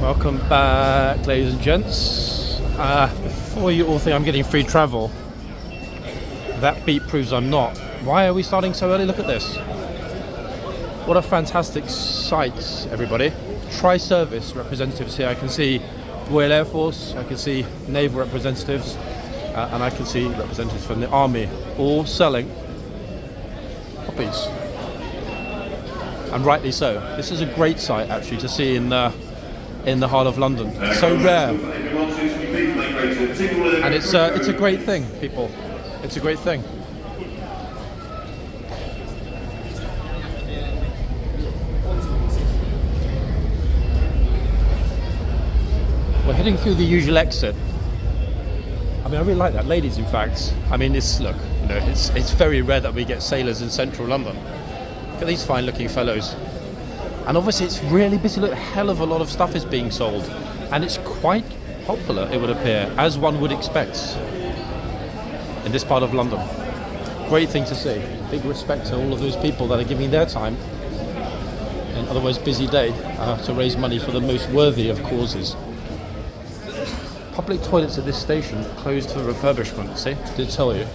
Welcome back, ladies and gents. Before you all think I'm getting free travel, that beat proves I'm not. Why are we starting so early? Look at this. What a fantastic sight, everybody. Tri-service representatives here. I can see Royal Air Force, I can see naval representatives, and I can see representatives from the army, all selling puppies. And rightly so. This is a great sight, actually, to see in the heart of London. It's so rare, and it's a great thing, people. It's a great thing. We're heading through the usual exit. I mean, I really like that, ladies. In fact, I mean, it's very rare that we get sailors in central London. Look at these fine-looking fellows. And obviously it's really busy. Look, a hell of a lot of stuff is being sold. And it's quite popular, it would appear, as one would expect in this part of London. Great thing to see. Big respect to all of those people that are giving their time, in otherwise busy day, to raise money for the most worthy of causes. Public toilets at this station closed for refurbishment, see? Did tell you.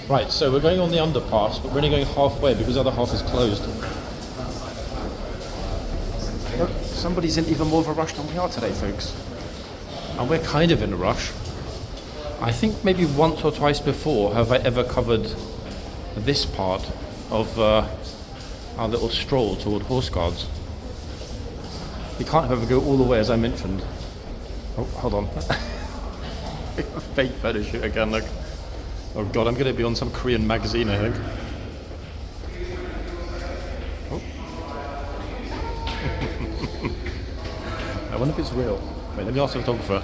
Right, so we're going on the underpass, but we're only going halfway because the other half is closed. Look, somebody's in even more of a rush than we are today, folks. And we're kind of in a rush. I think maybe once or twice before have I ever covered this part of our little stroll toward horseguards. You can't however go all the way, as I mentioned. Oh, hold on. Fake photo shoot again, look. Oh god, I'm going to be on some Korean magazine, I think. Oh. I wonder if it's real. Wait, let me ask the photographer.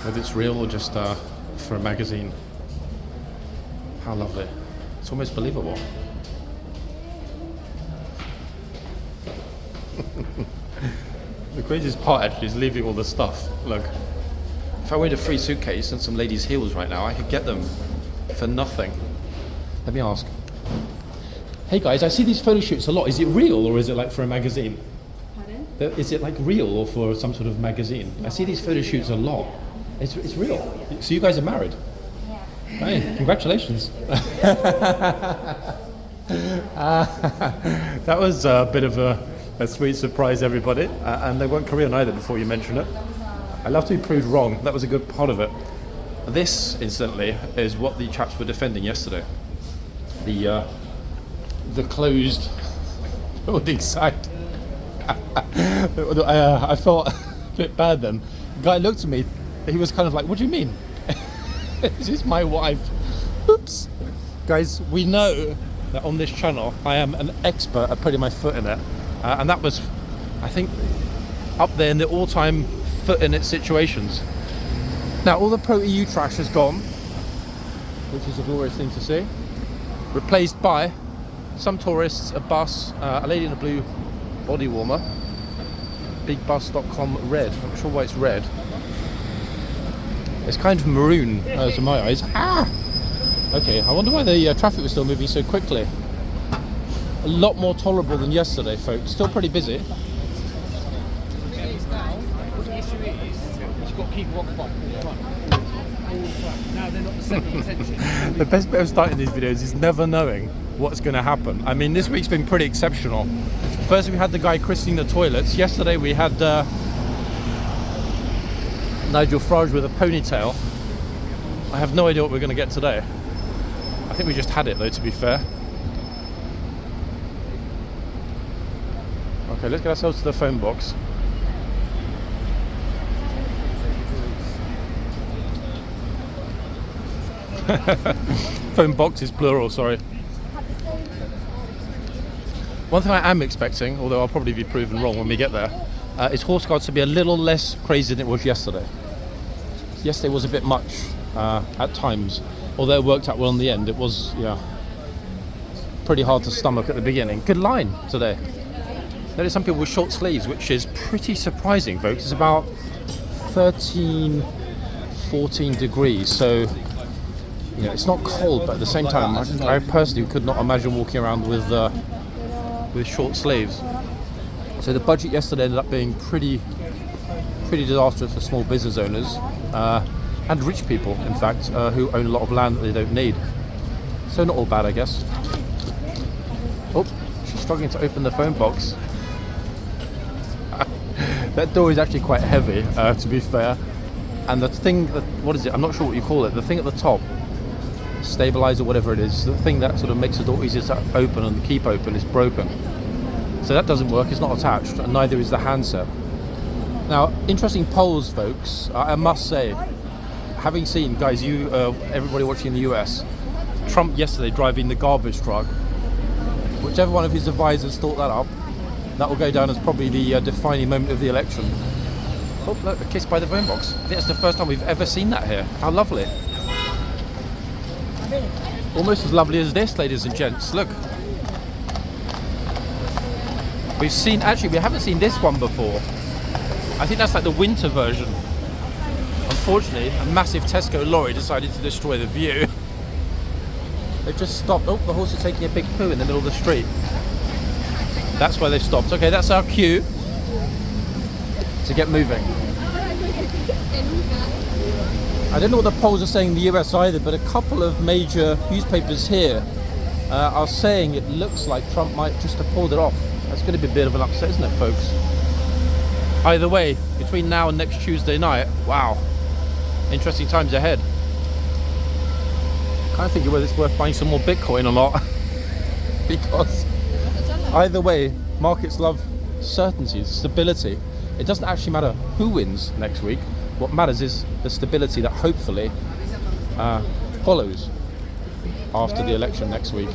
Whether it's real or just for a magazine. How lovely. It's almost believable. The craziest part actually is leaving all the stuff. Look, if I weighed a free suitcase and some ladies' heels right now, I could get them for nothing. Let me ask. Hey guys, I see these photo shoots a lot. Is it real or is it like for a magazine? Pardon? Is it like real or for some sort of magazine? I see these photo shoots a lot. It's real. So you guys are married? Yeah. Hey, congratulations. That was a bit of a sweet surprise, everybody, and they weren't Korean either before you mentioned it. I love to be proved wrong. That was a good part of it. This, incidentally, is what the chaps were defending yesterday. The closed building site. I felt a bit bad then. The guy looked at me. He was kind of like, "What do you mean? This is my wife." Oops, guys. We know that on this channel, I am an expert at putting my foot in it. And that was, I think, up there in the all-time foot in it situations. Now, all the pro-EU trash is gone, which is a glorious thing to see. Replaced by some tourists, a bus, a lady in a blue body warmer, bigbus.com red. I'm not sure why it's red. It's kind of maroon to my eyes. Ah! Okay, I wonder why the traffic was still moving so quickly. A lot more tolerable than yesterday, folks. Still pretty busy. The best bit of starting these videos is never knowing what's going to happen. I mean, this week's been pretty exceptional. First we had the guy christening the toilets. Yesterday we had Nigel Farage with a ponytail. I have no idea what we're going to get today. I think we just had it though, to be fair. Okay, let's get ourselves to the phone box. Phone box is plural, sorry. One thing I am expecting, although I'll probably be proven wrong when we get there, is horseguards to be a little less crazy than it was yesterday. Yesterday was a bit much at times, although it worked out well in the end. It was, yeah, pretty hard to stomach at the beginning. Good line today. Notice some people with short sleeves, which is pretty surprising, folks. It's about 13, 14 degrees, so you know, it's not cold, but at the same time, I personally could not imagine walking around with with short sleeves. So the budget yesterday ended up being pretty disastrous for small business owners and rich people, in fact, who own a lot of land that they don't need. So not all bad, I guess. Oh, she's struggling to open the phone box. That door is actually quite heavy, to be fair. And the thing that, what is it? I'm not sure what you call it. The thing at the top, stabilizer, whatever it is, the thing that sort of makes the door easier to open and keep open is broken. So that doesn't work, it's not attached, and neither is the handset. Now, interesting polls, folks. I must say, having seen, guys, everybody watching in the US, Trump yesterday driving the garbage truck, whichever one of his advisors thought that up, that will go down as probably the defining moment of the election. Oh, look, a kiss by the phone box. I think that's the first time we've ever seen that here. How lovely. Almost as lovely as this, ladies and gents. Look. We haven't seen this one before. I think that's like the winter version. Unfortunately, a massive Tesco lorry decided to destroy the view. They've just stopped. Oh, the horse is taking a big poo in the middle of the street. That's why they've stopped. Okay, that's our cue to get moving. I don't know what the polls are saying in the US either, but a couple of major newspapers here are saying it looks like Trump might just have pulled it off. That's going to be a bit of an upset, isn't it, folks? Either way, between now and next Tuesday night, wow, interesting times ahead. I kind of think whether it's worth buying some more Bitcoin or not. Because either way, markets love certainty, stability. It doesn't actually matter who wins next week. What matters is the stability that hopefully follows after the election next week.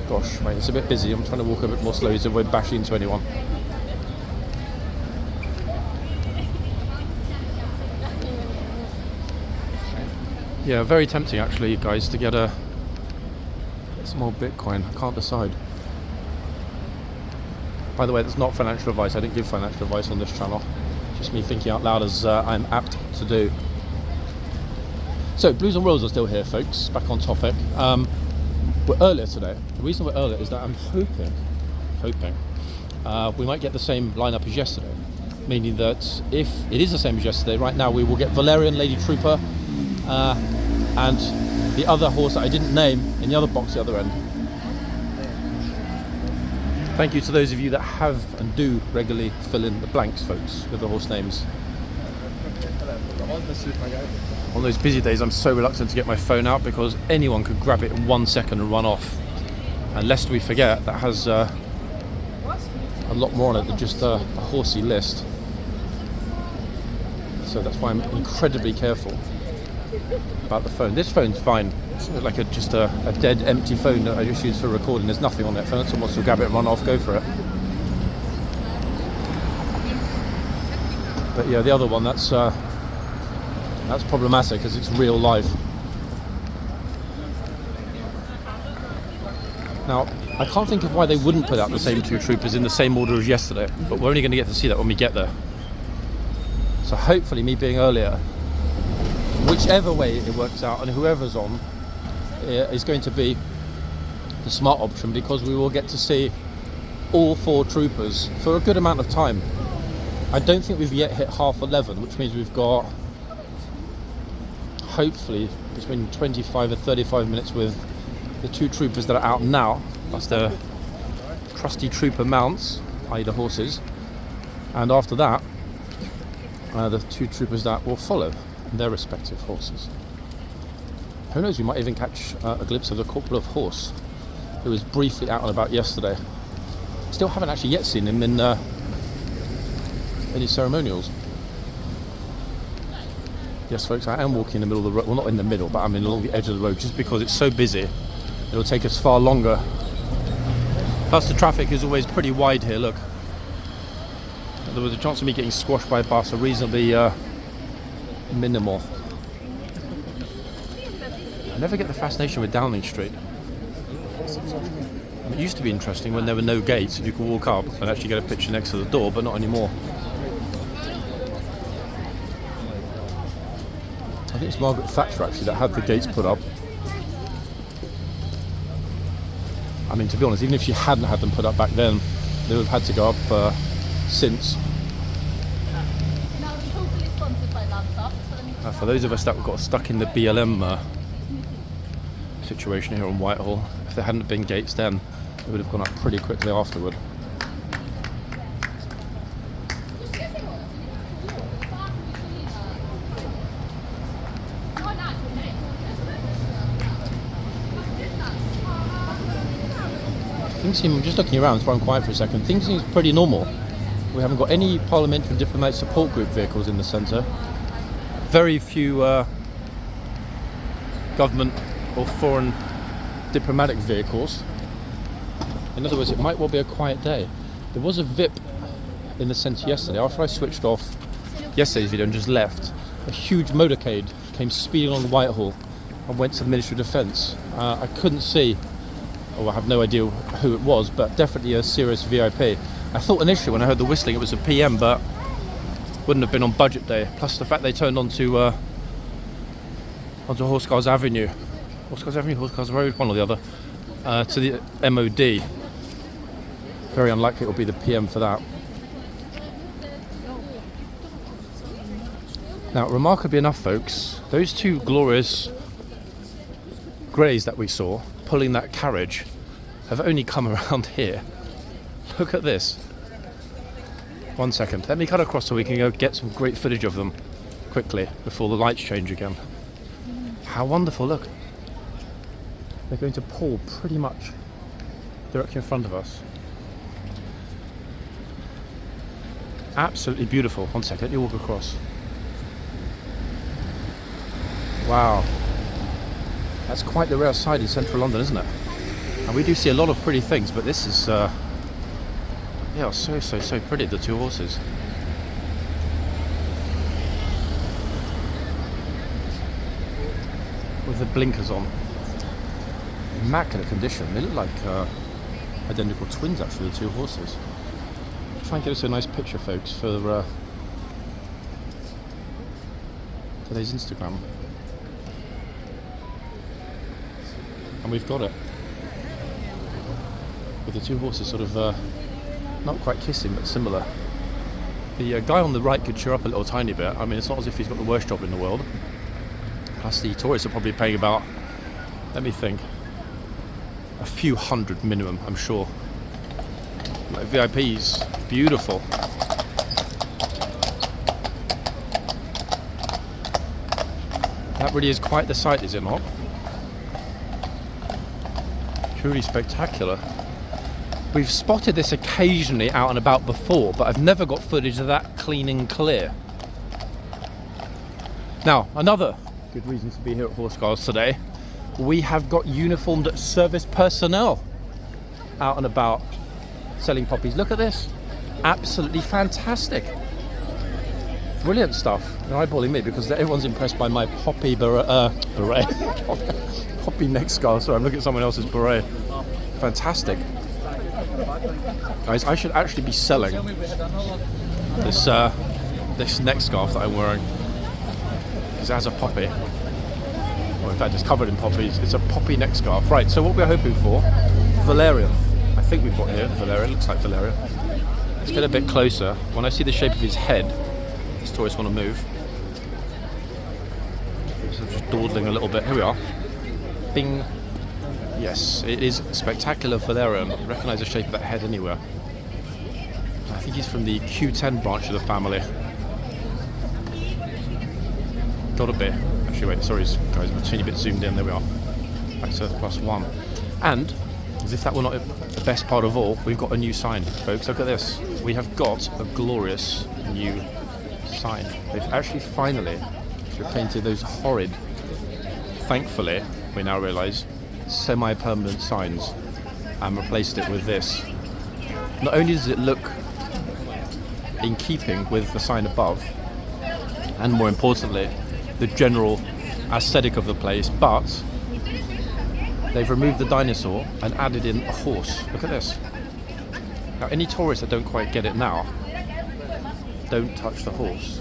Gosh, mate, it's a bit busy. I'm trying to walk a bit more slowly to avoid bashing into anyone. Yeah, very tempting actually, guys, to get some more Bitcoin. I can't decide. By the way, that's not financial advice. I don't give financial advice on this channel. Just me thinking out loud, as I'm apt to do. So, Blues and Royals are still here, folks. Back on topic. We're earlier today. The reason we're earlier is that I'm hoping we might get the same lineup as yesterday. Meaning that if it is the same as yesterday, right now we will get Valerian, Lady Trooper, and the other horse that I didn't name in the other box at the other end. Thank you to those of you that have and do regularly fill in the blanks, folks, with the horse names. On those busy days, I'm so reluctant to get my phone out because anyone could grab it in 1 second and run off. And lest we forget, that has a lot more on it than just a horsey list. So that's why I'm incredibly careful about the phone. This phone's fine. It's like just a dead, empty phone that I just use for recording. There's nothing on it. If someone wants to grab it and run off, go for it. But yeah, the other one, that's problematic because it's real life. Now, I can't think of why they wouldn't put out the same two troopers in the same order as yesterday, but we're only going to get to see that when we get there. So hopefully, me being earlier, whichever way it works out and whoever's on is going to be the smart option, because we will get to see all four troopers for a good amount of time. I don't think we've yet hit 11:30, which means we've got hopefully between 25 and 35 minutes with the two troopers that are out now, plus their trusty trooper mounts, i.e. the horses, and after that the two troopers that will follow their respective horses. Who knows, we might even catch a glimpse of the corporal of horse, who was briefly out and about yesterday. Still haven't actually yet seen him in any ceremonials. Yes, folks, I am walking in the middle of the road. Well, not in the middle, but I'm along the edge of the road, just because it's so busy. It'll take us far longer. Plus, the traffic is always pretty wide here. Look, there was a chance of me getting squashed by a bus, a reasonably minimal. I never get the fascination with Downing Street. It used to be interesting when there were no gates and you could walk up and actually get a picture next to the door, but not anymore. I think it's Margaret Thatcher actually that had the gates put up. I mean, to be honest, even if she hadn't had them put up back then, they would have had to go up since. For those of us that got stuck in the BLM situation here on Whitehall, if there hadn't been gates then, it would have gone up pretty quickly afterward. Things seem, just looking around, so I'm quiet for a second, things seem pretty normal. We haven't got any parliamentary and diplomatic support group vehicles in the centre. Very few government or foreign diplomatic vehicles. In other words, it might well be a quiet day. There was a VIP in the centre yesterday. After I switched off yesterday's video and just left, a huge motorcade came speeding along Whitehall and went to the Ministry of Defence. I couldn't see, or I have no idea who it was, but definitely a serious VIP. I thought initially when I heard the whistling it was a PM, but wouldn't have been on budget day. Plus the fact they turned onto Horseguards Avenue, Horseguards Road, one or the other, to the MOD. Very unlikely it will be the PM for that. Now, remarkably enough, folks, those two glorious greys that we saw pulling that carriage have only come around here. Look at this. 1 second. Let me cut across so we can go get some great footage of them quickly before the lights change again. How wonderful, look. They're going to pull pretty much directly in front of us. Absolutely beautiful. 1 second, let me walk across. Wow. That's quite the rare sight in central London, isn't it? And we do see a lot of pretty things, but this is yeah, so pretty, the two horses. With the blinkers on. Immaculate condition. They look like identical twins, actually, the two horses. Try and get us a nice picture, folks, for today's Instagram. And we've got it. With the two horses sort of not quite kissing, but similar. The guy on the right could cheer up a little tiny bit. I mean, it's not as if he's got the worst job in the world. Plus the tourists are probably paying about, let me think, a few hundred minimum, I'm sure. Like VIPs, beautiful. That really is quite the sight, is it not? Truly spectacular. We've spotted this occasionally out and about before, but I've never got footage of that clean and clear. Now, another good reason to be here at Horseguards today, we have got uniformed service personnel out and about selling poppies. Look at this. Absolutely fantastic. Brilliant stuff. They're eyeballing me because everyone's impressed by my poppy beret. Poppy neck scarf. Sorry, I'm looking at someone else's beret. Fantastic. Guys, I should actually be selling this this neck scarf that I'm wearing because it has a poppy. Or in fact, it's covered in poppies. It's a poppy neck scarf. Right, so what we're hoping for, Valerian. I think we've got here Valerian. Looks like Valerian. Let's get a bit closer. When I see the shape of his head, these tourists want to move. So I'm just dawdling a little bit. Here we are. Bing. Yes, it is spectacular Valerian. You recognise the shape of that head anywhere. I think he's from the Q10 branch of the family. Gotta be. Actually, wait, sorry guys, I'm a teeny bit zoomed in. There we are. Back to +1. And, as if that were not the best part of all, we've got a new sign, folks. Look at this. We have got a glorious new sign. They've actually finally repainted those horrid, thankfully, we now realise, semi-permanent signs and replaced it with this. Not only does it look in keeping with the sign above, and more importantly, the general aesthetic of the place, but they've removed the dinosaur and added in a horse. Look at this. Now, any tourists that don't quite get it now, don't touch the horse.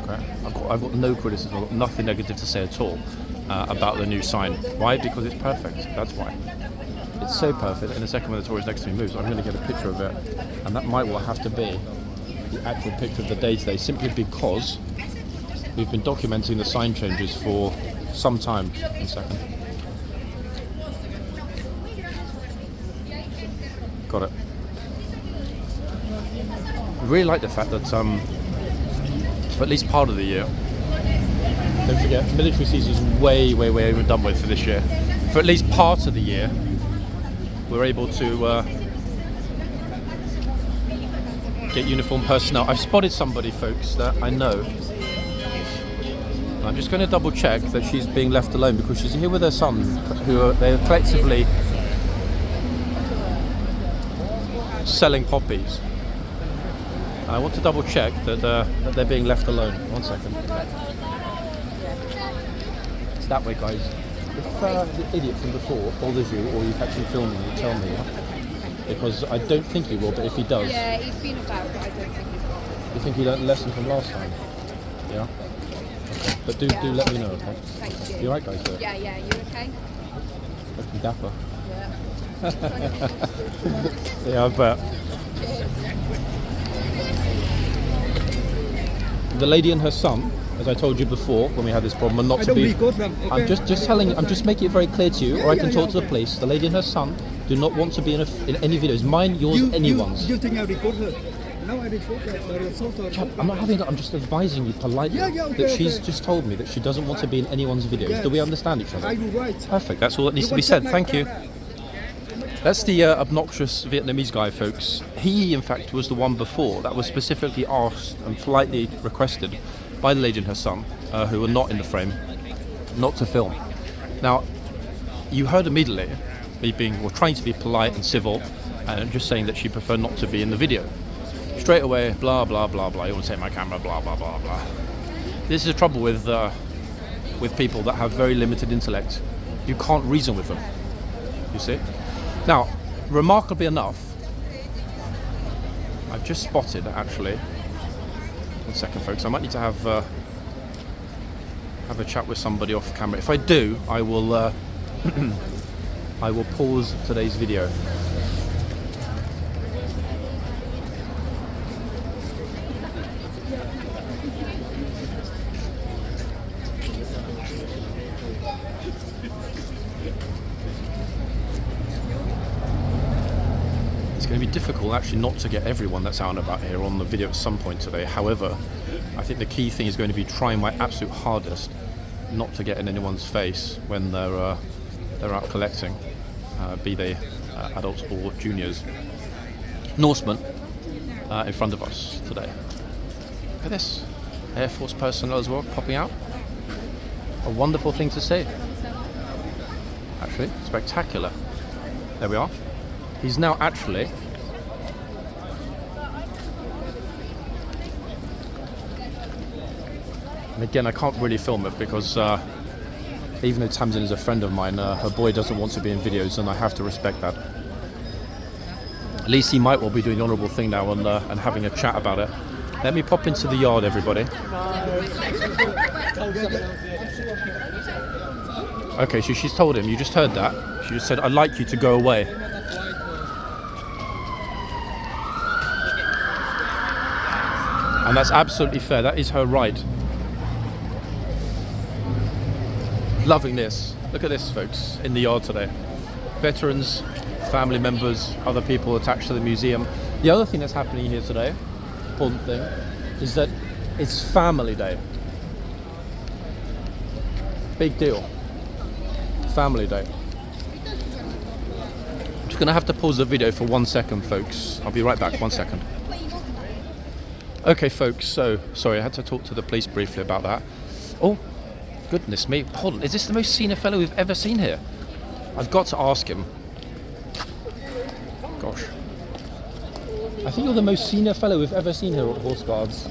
Okay? I've got no criticism, I've got nothing negative to say at all about the new sign. Why? Because it's perfect. That's why. It's so perfect. In a second when the tourist next to me moves, I'm going to get a picture of it. And that might well have to be the actual picture of the day today, simply because we've been documenting the sign changes for some time. 1 second. Got it. I really like the fact that for at least part of the year, don't forget, military season is way overdone with for this year. For at least part of the year, we're able to get uniformed personnel. I've spotted somebody, folks, that I know. I'm just going to double check that she's being left alone, because she's here with her son, they're collectively selling poppies. And I want to double check that they're being left alone. 1 second. It's that way, guys. If the idiot from before bothers you, or you've actually filmed me, tell me. Yeah? Because I don't think he will, but if he does... Yeah, he's been about, but I don't think he's bothered. You think he learned a lesson from last time? Yeah? Okay. But do let me know, okay? Thank you. You alright, guys? Though? Yeah, you okay? Looking dapper. Yeah. Yeah, I bet. The lady and her son, as I told you before when we had this problem, are not to be... I'm just telling you, I'm just making it very clear to you, or I can talk to the police. The lady and her son do not want to be in any videos. Mine, yours, anyone's. You think I record her? No, I record her. Chap, I'm not having that. I'm just advising you politely that she's just told me that she doesn't want to be in anyone's videos. Yes. Do we understand each other? Are you right? Perfect. That's all that needs to be said. Thank you. That's the obnoxious Vietnamese guy, folks. He, in fact, was the one before that was specifically asked and politely requested by the lady and her son, who were not in the frame, not to film. Now, you heard immediately me trying to be polite and civil, and just saying that she preferred not to be in the video. Straight away, blah blah blah blah. You want to take my camera, blah blah blah blah. This is the trouble with people that have very limited intellect. You can't reason with them. You see. Now, remarkably enough, I've just spotted actually. 1 second, folks. I might need to have a chat with somebody off camera. If I do, I will I will pause today's video. It's going to be difficult actually not to get everyone that's out and about here on the video at some point today. However, I think the key thing is going to be trying my absolute hardest not to get in anyone's face when they're out collecting, be they adults or juniors. Norsemen in front of us today. Look at this. Air Force personnel as well popping out. A wonderful thing to see. Actually, spectacular. There we are. He's now actually and again I can't really film it because even though Tamsin is a friend of mine, her boy doesn't want to be in videos, and I have to respect that. At least he might well be doing the honourable thing now and having a chat about it. Let me pop into the yard, everybody. Okay, so she's told him, you just heard that. She just said, I'd like you to go away. And that's absolutely fair. That is her right. Loving this. Look at this, folks, in the yard today. Veterans, family members, other people attached to the museum. The other thing that's happening here today, important thing, is that it's family day. Big deal. Family day. I'm just going to have to pause the video for 1 second, folks. I'll be right back. 1 second. Okay, folks, so, sorry, I had to talk to the police briefly about that. Oh, goodness me. Hold on, is this the most senior fellow we've ever seen here? I've got to ask him. Gosh. I think you're the most senior fellow we've ever seen here at Horse Guards.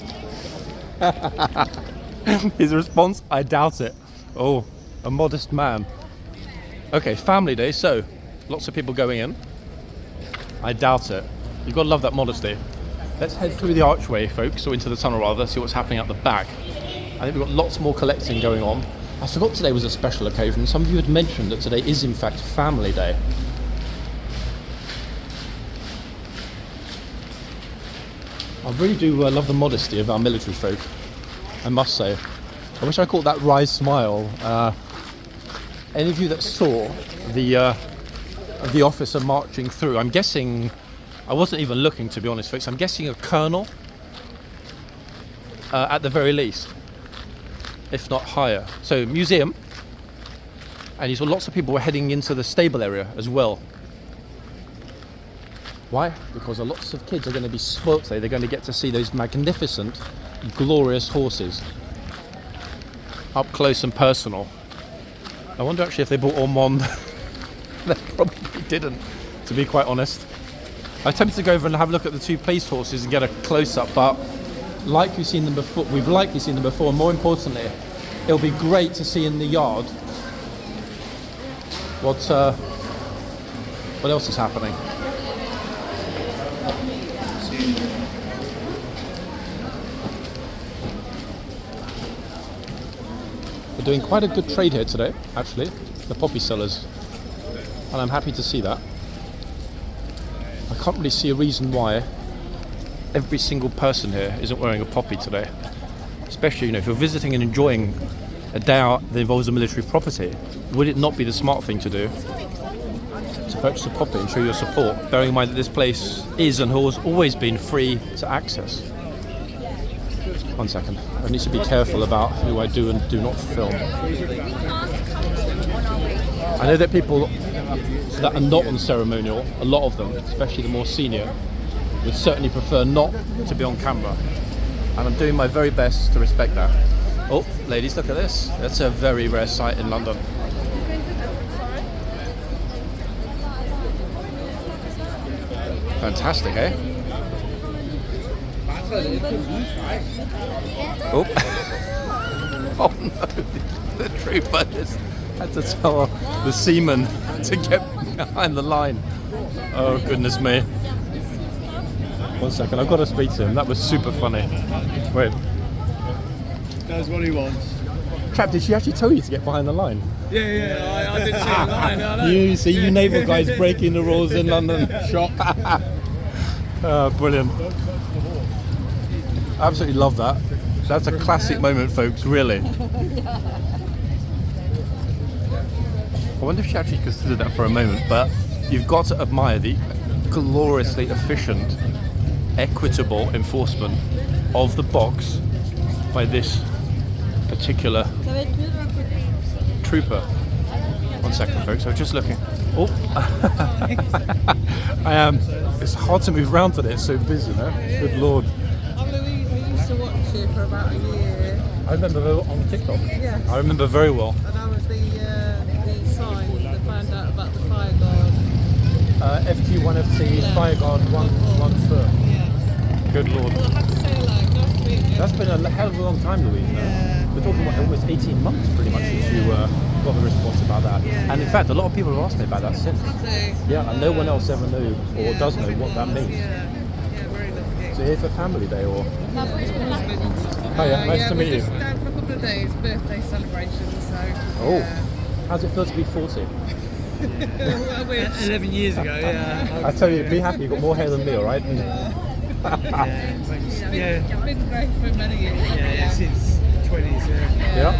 His response, I doubt it. Oh, a modest man. Okay, family day, so lots of people going in. I doubt it. You've got to love that modesty. Let's head through the archway, folks, or into the tunnel rather, see what's happening at the back. I think we've got lots more collecting going on. I forgot today was a special occasion. Some of you had mentioned that today is in fact family day. I really do love the modesty of our military folk, I must say. I wish I caught that wry smile. Any of you that saw the officer marching through, I'm guessing, I wasn't even looking to be honest folks, I'm guessing a colonel at the very least, if not higher. So museum, and you saw lots of people were heading into the stable area as well. Why? Because lots of kids are going to be spoilt today. They're going to get to see those magnificent, glorious horses up close and personal. I wonder actually if they brought them on. They probably didn't, to be quite honest. I attempted to go over and have a look at the two police horses and get a close-up, but like we've seen them before, we've likely seen them before, and more importantly, it'll be great to see in the yard what else is happening. We're doing quite a good trade here today, actually, the poppy sellers, and I'm happy to see that. I can't really see a reason why every single person here isn't wearing a poppy today, especially, you know, if you're visiting and enjoying a day out that involves a military property. Would it not be the smart thing to do to purchase a poppy and show your support, bearing in mind that this place is and has always been free to access? One second, I need to be careful about who I do and do not film. I know that people that are not on ceremonial, a lot of them, especially the more senior, would certainly prefer not to be on camera, and I'm doing my very best to respect that. Oh, ladies, look at this. That's a very rare sight in London. Fantastic, eh? Oh, oh no, the trooper just had to tell the seaman to get behind the line. Oh, goodness me. One second, I've got to speak to him. That was super funny. Wait. That's what he wants. Chap, did she actually tell you to get behind the line? Yeah, I did see the line. I know. You see, you naval guys breaking the rules in London. Shock. Oh, brilliant. Absolutely love that. That's a classic moment, folks, really. I wonder if she actually considered that for a moment, but you've got to admire the gloriously efficient, equitable enforcement of the box by this particular trooper. One second, folks, I was just looking. Oh, I am. It's hard to move around today, it's so busy, no? Good lord. We used to watch you for about a year. I remember on TikTok. Yeah. I remember very well. And I was the sign that found out about the fire guard. FG1FT, Fireguard, one foot. Yeah. Good lord. Well, I have to say hello. Nice to meet you. That's been a hell of a long time, Louise. Yeah. We're talking about almost 18 months pretty much since you got the response about that. Yeah, And in fact, a lot of people have asked me about that since. Have Yeah, and no one else ever knew or does know what that means. Yeah, very lovely. So here for family day or? Husband. Hiya, nice to meet you. We're just down for a couple of days, birthday celebration, so... Oh, yeah. how's it feel to be 40? Well, we're 11 years ago, yeah. I tell you, be happy, you've got more hair than me, alright? Yeah, been great for many years. yeah, since 20s, yeah. Yeah.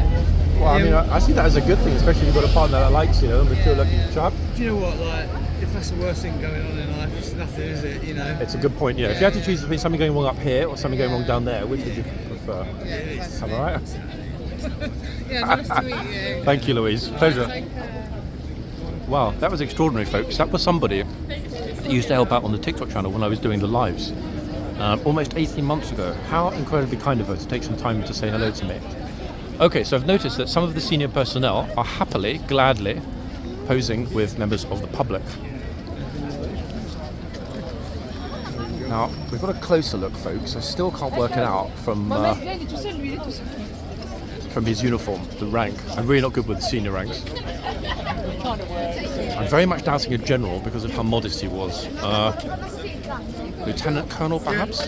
Well, I mean, I see that as a good thing, especially if you've got a partner that likes you, and we feel like a chap. Do you know what, like, if that's the worst thing going on in life, it's nothing, is it, you know? It's a good point, yeah. If you had to choose between something going wrong up here or something going wrong down there, which would you prefer? Am I right? Yeah, nice to meet you. Thank you, Louise. Pleasure. Take care. Wow, that was extraordinary, folks. That was somebody that used to help out on the TikTok channel when I was doing the lives almost 18 months ago. How incredibly kind of her to take some time to say hello to me. Okay, so I've noticed that some of the senior personnel are happily, gladly posing with members of the public. Now, we've got a closer look, folks. I still can't work it out from his uniform, the rank. I'm really not good with the senior ranks. I'm very much doubting a general because of how modest he was. Lieutenant Colonel, perhaps?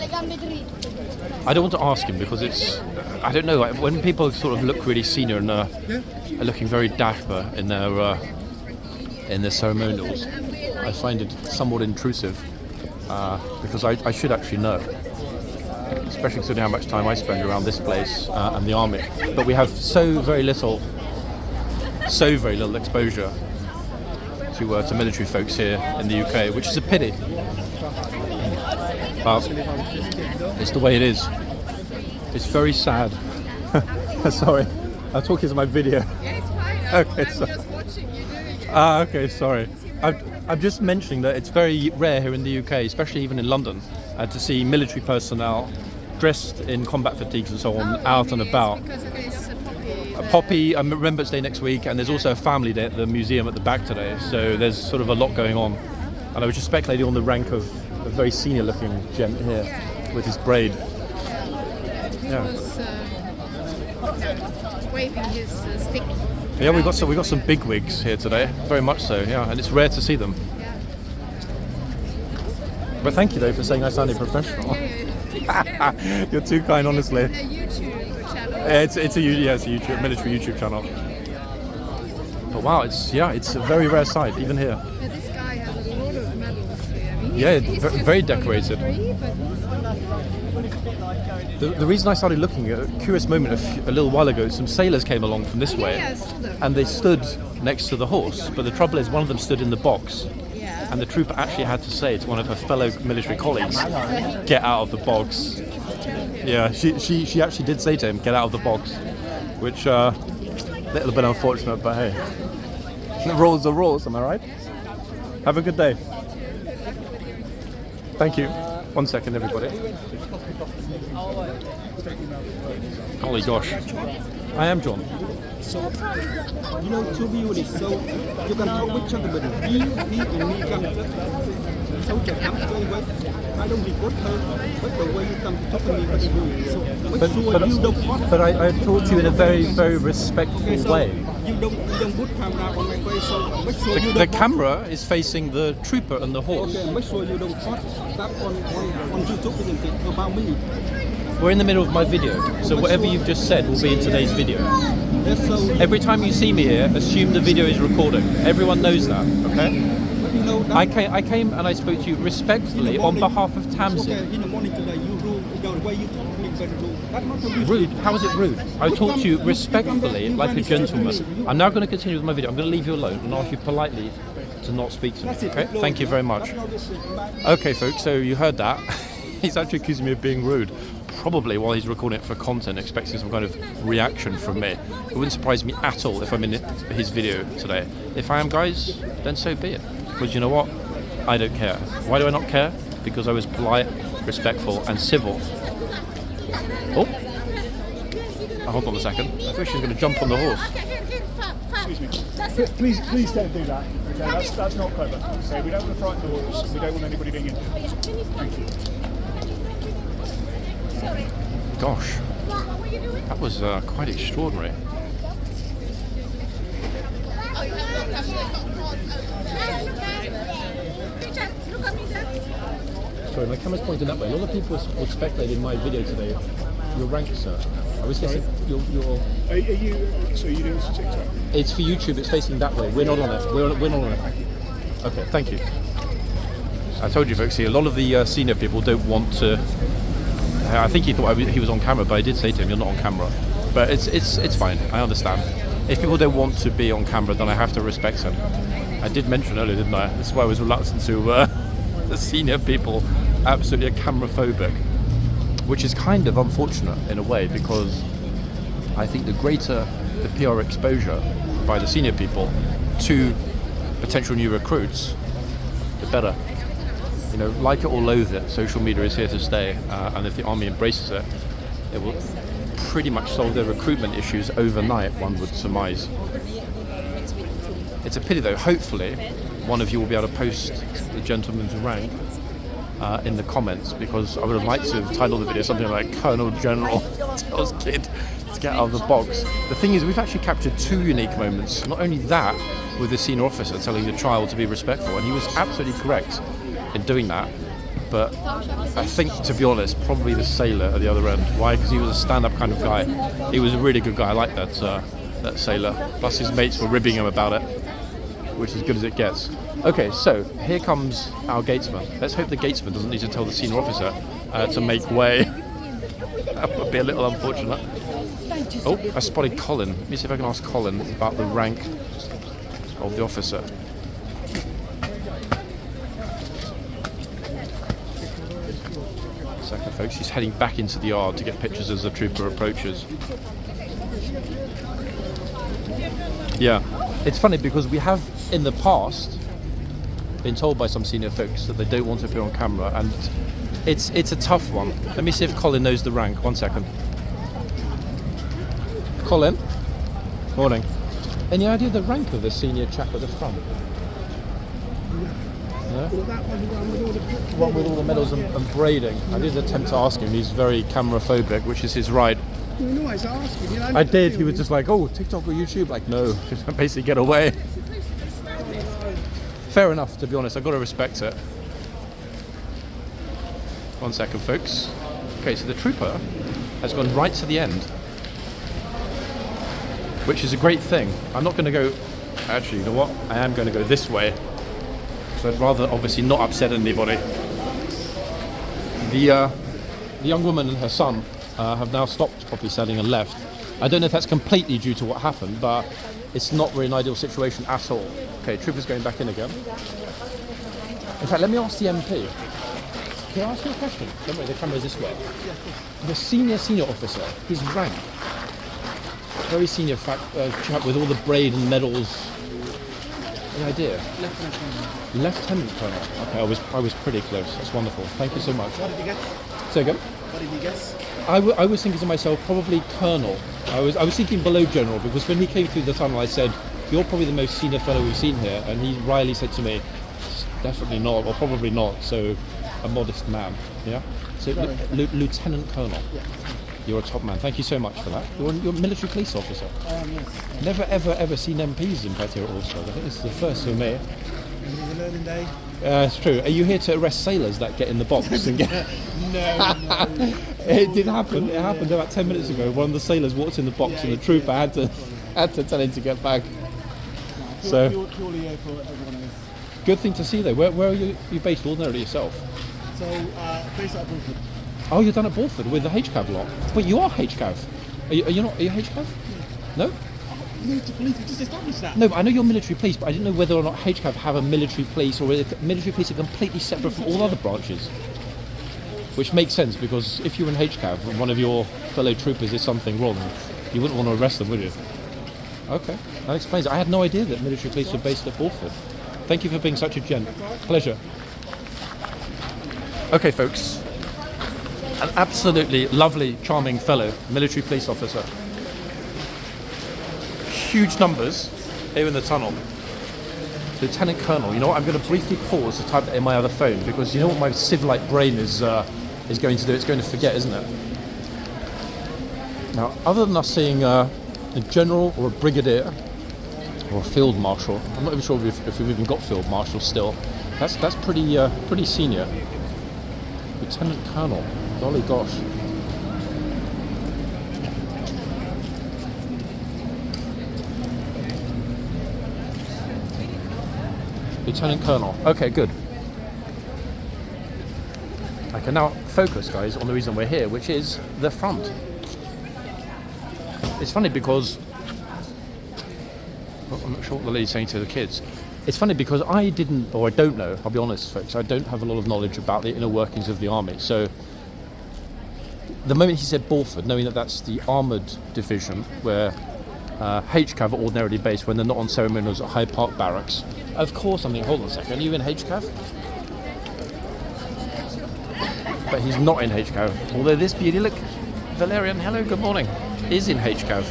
I don't want to ask him because it's... I don't know, when people sort of look really senior and are looking very dapper in their ceremonials, I find it somewhat intrusive because I should actually know. especially considering how much time I spend around this place and the army. But we have so very little exposure to military folks here in the UK, which is a pity. But it's the way it is. It's very sad. Sorry, I'm talking to my video. Yeah, it's fine. Okay, I'm sorry. just watching you doing it. Okay, sorry. I'm just mentioning that it's very rare here in the UK, especially even in London, to see military personnel dressed in combat fatigues and so on out and about. Because it is a Poppy, I remember Remembrance Day next week, and there's also a family day at the museum at the back today, so there's sort of a lot going on. And I was just speculating on the rank of a very senior looking gent here with his braid. He was waving his stick. Yeah, we got some big wigs here today, very much so. Yeah, and it's rare to see them. Yeah. But thank you though for saying I sounded professional. You're too kind, honestly. It's a YouTube channel. It's a YouTube military YouTube channel. But wow, it's a very rare sight even here. Yeah, this guy has a lot of medals here. I mean, Yeah, he's very just decorated. free, but The reason I started looking at a curious moment a little while ago, some sailors came along from this way, yeah, I saw them. and they stood next to the horse. But the trouble is, one of them stood in the box, Yeah. and the trooper actually had to say to one of her fellow military colleagues, "Get out of the box." Yeah, she actually did say to him, "Get out of the box," which a little bit unfortunate, but hey, the rules are rules. Am I right? Have a good day. Thank you. 1 second, everybody. Golly gosh. I am John. So, you know, to be honest, so you can talk with each other, but he and me come. So I don't record her, but the way you come to talk to me, but so make sure you don't hurt. But I talk to you in a very, very respectful way. You don't put camera on my face, so make sure you The don't. camera is facing the trooper and the horse. Okay, make sure you don't hurt that on YouTube, isn't it? About me. We're in the middle of my video, so whatever you've just said will be in today's video. That's so. Every time you see me here, assume the video is recording. Everyone knows that, okay? But you know that. I came and I spoke to you respectfully on behalf of Okay, Tamsin. in the morning today, you rule the way you talk to me very rude. That's not a Rude? How is it rude? I talked to you respectfully, like a gentleman. I'm now going to continue with my video. I'm going to leave you alone and ask you politely to not speak to me, okay? Thank you very much. Okay, folks, so you heard that. He's actually accusing me of being rude. Probably while he's recording it for content, expecting some kind of reaction from me. It wouldn't surprise me at all if I'm in his video today. If I am, guys, then so be it. Because you know what? I don't care. Why do I not care? Because I was polite, respectful, and civil. Oh, hold on a second. I thought she was going to jump on the horse. Please don't do that. Okay, that's not clever. Okay, we don't want to frighten the horse. We don't want anybody being injured. Thank you. Gosh, that was quite extraordinary. Sorry, my camera's pointing that way. A lot of people would speculate in my video today. Your rank, sir. I was guessing your. Are you? So you doing this on TikTok? It's for YouTube. It's facing that way. We're not on it. We're not on it. Okay, thank you. I told you, folks. See, a lot of the senior people don't want to. I think he thought he was on camera, but I did say to him, "You're not on camera." But it's fine. I understand. If people don't want to be on camera, then I have to respect them. I did mention earlier, didn't I? That's why I was reluctant to the senior people absolutely camera-phobic, which is kind of unfortunate in a way, because I think the greater the PR exposure by the senior people to potential new recruits, the better. You know, like it or loathe it, social media is here to stay, and if the army embraces it, it will pretty much solve their recruitment issues overnight, one would surmise. It's a pity though. Hopefully one of you will be able to post the gentleman's rank in the comments, because I would have liked to have titled the video something like Colonel General tells kid to get out of the box. The thing is, we've actually captured two unique moments. Not only that, with the senior officer telling the child to be respectful, and he was absolutely correct in doing that, but I think, to be honest, probably the sailor at the other end. Why? Because he was a stand-up kind of guy. He was a really good guy. I like that sailor. Plus his mates were ribbing him about it, which is as good as it gets. Okay, so here comes our gatesman. Let's hope the gatesman doesn't need to tell the senior officer to make way. That would be a little unfortunate. Oh, I spotted Colin. Let me see if I can ask Colin about the rank of the officer. Second, folks, he's heading back into the yard to get pictures as the trooper approaches. Yeah, it's funny because we have in the past been told by some senior folks that they don't want to appear on camera, and it's a tough one. Let me see if Colin knows the rank. 1 second. Colin, morning. Any idea the rank of the senior chap at the front? No? One with all the medals and braiding. I did attempt to ask him. He's very camera phobic, which is his right. You always asking, you know. I did. He was just like, "Oh, TikTok or YouTube?" Like, no, just basically get away. Fair enough, to be honest. I've got to respect it. 1 second, folks. Okay, so the trooper has gone right to the end, which is a great thing. I'm not going to go... Actually, you know what? I am going to go this way. So I'd rather obviously not upset anybody. The young woman and her son have now stopped properly selling and left. I don't know if that's completely due to what happened, but it's not really an ideal situation at all. Okay, trooper's going back in again. In fact, let me ask the MP. Can I ask you a question? Don't worry, the camera's this way. The senior officer, his rank. Very senior chap with all the braid and medals. Any idea? Lieutenant Colonel. Lieutenant Colonel. Okay, I was pretty close. That's wonderful. Thank you so much. What did you guess? Say again? What did you guess? I was thinking to myself, probably Colonel. I was thinking below General, because when he came through the tunnel, I said, "You're probably the most senior fellow we've seen here," and he wryly said to me, "Definitely not, or probably not." So, a modest man. Yeah. So, Lieutenant Colonel. Yeah. You're a top man. Thank you so much for that. You're a military police officer. Yes. Never ever seen MPs in fact here at Horseguards. I think this is the first for me. It was a learning day. It's true. Are you here to arrest sailors that get in the box and get? No. It did happen. It happened about 10 minutes ago. One of the sailors walked in the box, and the trooper had to tell him to get back. So Purely here for everyone else. good thing to see though. Where are you based ordinarily yourself? So, based out of Brooklyn. Oh, you're done at Bulford with the HCAV lot. Wait, you are HCAV? Are you not? Are you HCAV? No. Military police, we just established that. No, but I know you're military police, but I didn't know whether or not HCAV have a military police, or whether military police are completely separate from all other branches. Which makes sense, because if you're in HCAV and one of your fellow troopers is something wrong, you wouldn't want to arrest them, would you? Okay, that explains it. I had no idea that military police were based at Bulford. Thank you for being such a gent. Pleasure. Okay, folks. An absolutely lovely, charming fellow military police officer. Huge numbers here in the tunnel. Lieutenant Colonel. You know what? I'm going to briefly pause to type that in my other phone, because you know what my civ-like brain is going to do? It's going to forget, isn't it? Now, other than us seeing a general or a brigadier or a field marshal, I'm not even sure if we've even got field marshals still. That's pretty senior. Lieutenant Colonel. Golly gosh. Lieutenant Colonel. Okay, good. I can now focus, guys, on the reason we're here, which is the front. It's funny because... well, I'm not sure what the lady's saying to the kids. It's funny because I didn't, or I don't know, I'll be honest, folks, I don't have a lot of knowledge about the inner workings of the army. So, the moment he said Bulford, knowing that that's the armoured division, where HCAV are ordinarily based when they're not on ceremonials at Hyde Park Barracks. Of course, I'm thinking, hold on a second, are you in HCAV? But he's not in HCAV. Although this beauty, look, Valerian, hello, good morning, is in HCAV.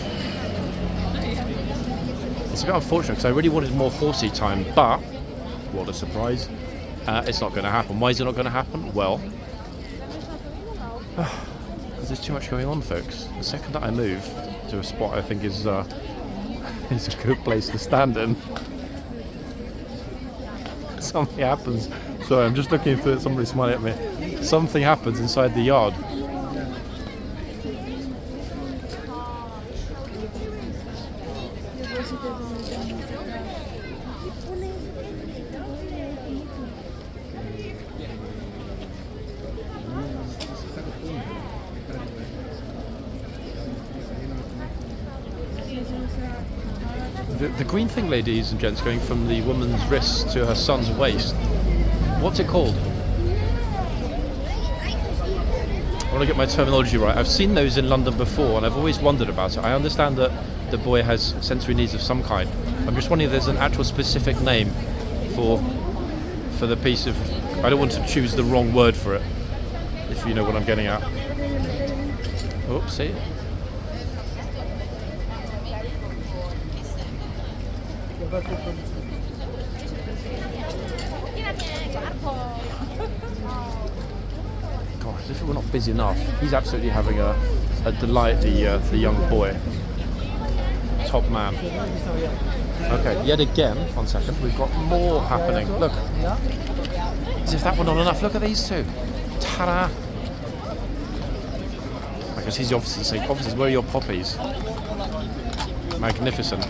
It's a bit unfortunate because I really wanted more horsey time, but what a surprise. It's not going to happen. Why is it not going to happen? Well, because there's too much going on, folks. The second that I move to a spot I think is a good place to stand in, something happens. Sorry, I'm just looking for somebody smiling at me. Something happens inside the yard. The green thing, ladies and gents, going from the woman's wrist to her son's waist. What's it called? I want to get my terminology right. I've seen those in London before and I've always wondered about it. I understand that the boy has sensory needs of some kind. I'm just wondering if there's an actual specific name for the piece of... I don't want to choose the wrong word for it, if you know what I'm getting at. Oops, see? Gosh, as if we're not busy enough. He's absolutely having a delight, the young boy. Top man. Okay, yet again, 1 second, we've got more happening. Look. As if that were not enough. Look at these two. Ta-da! I guess he's the officer saying, officers, where are your poppies? Magnificent.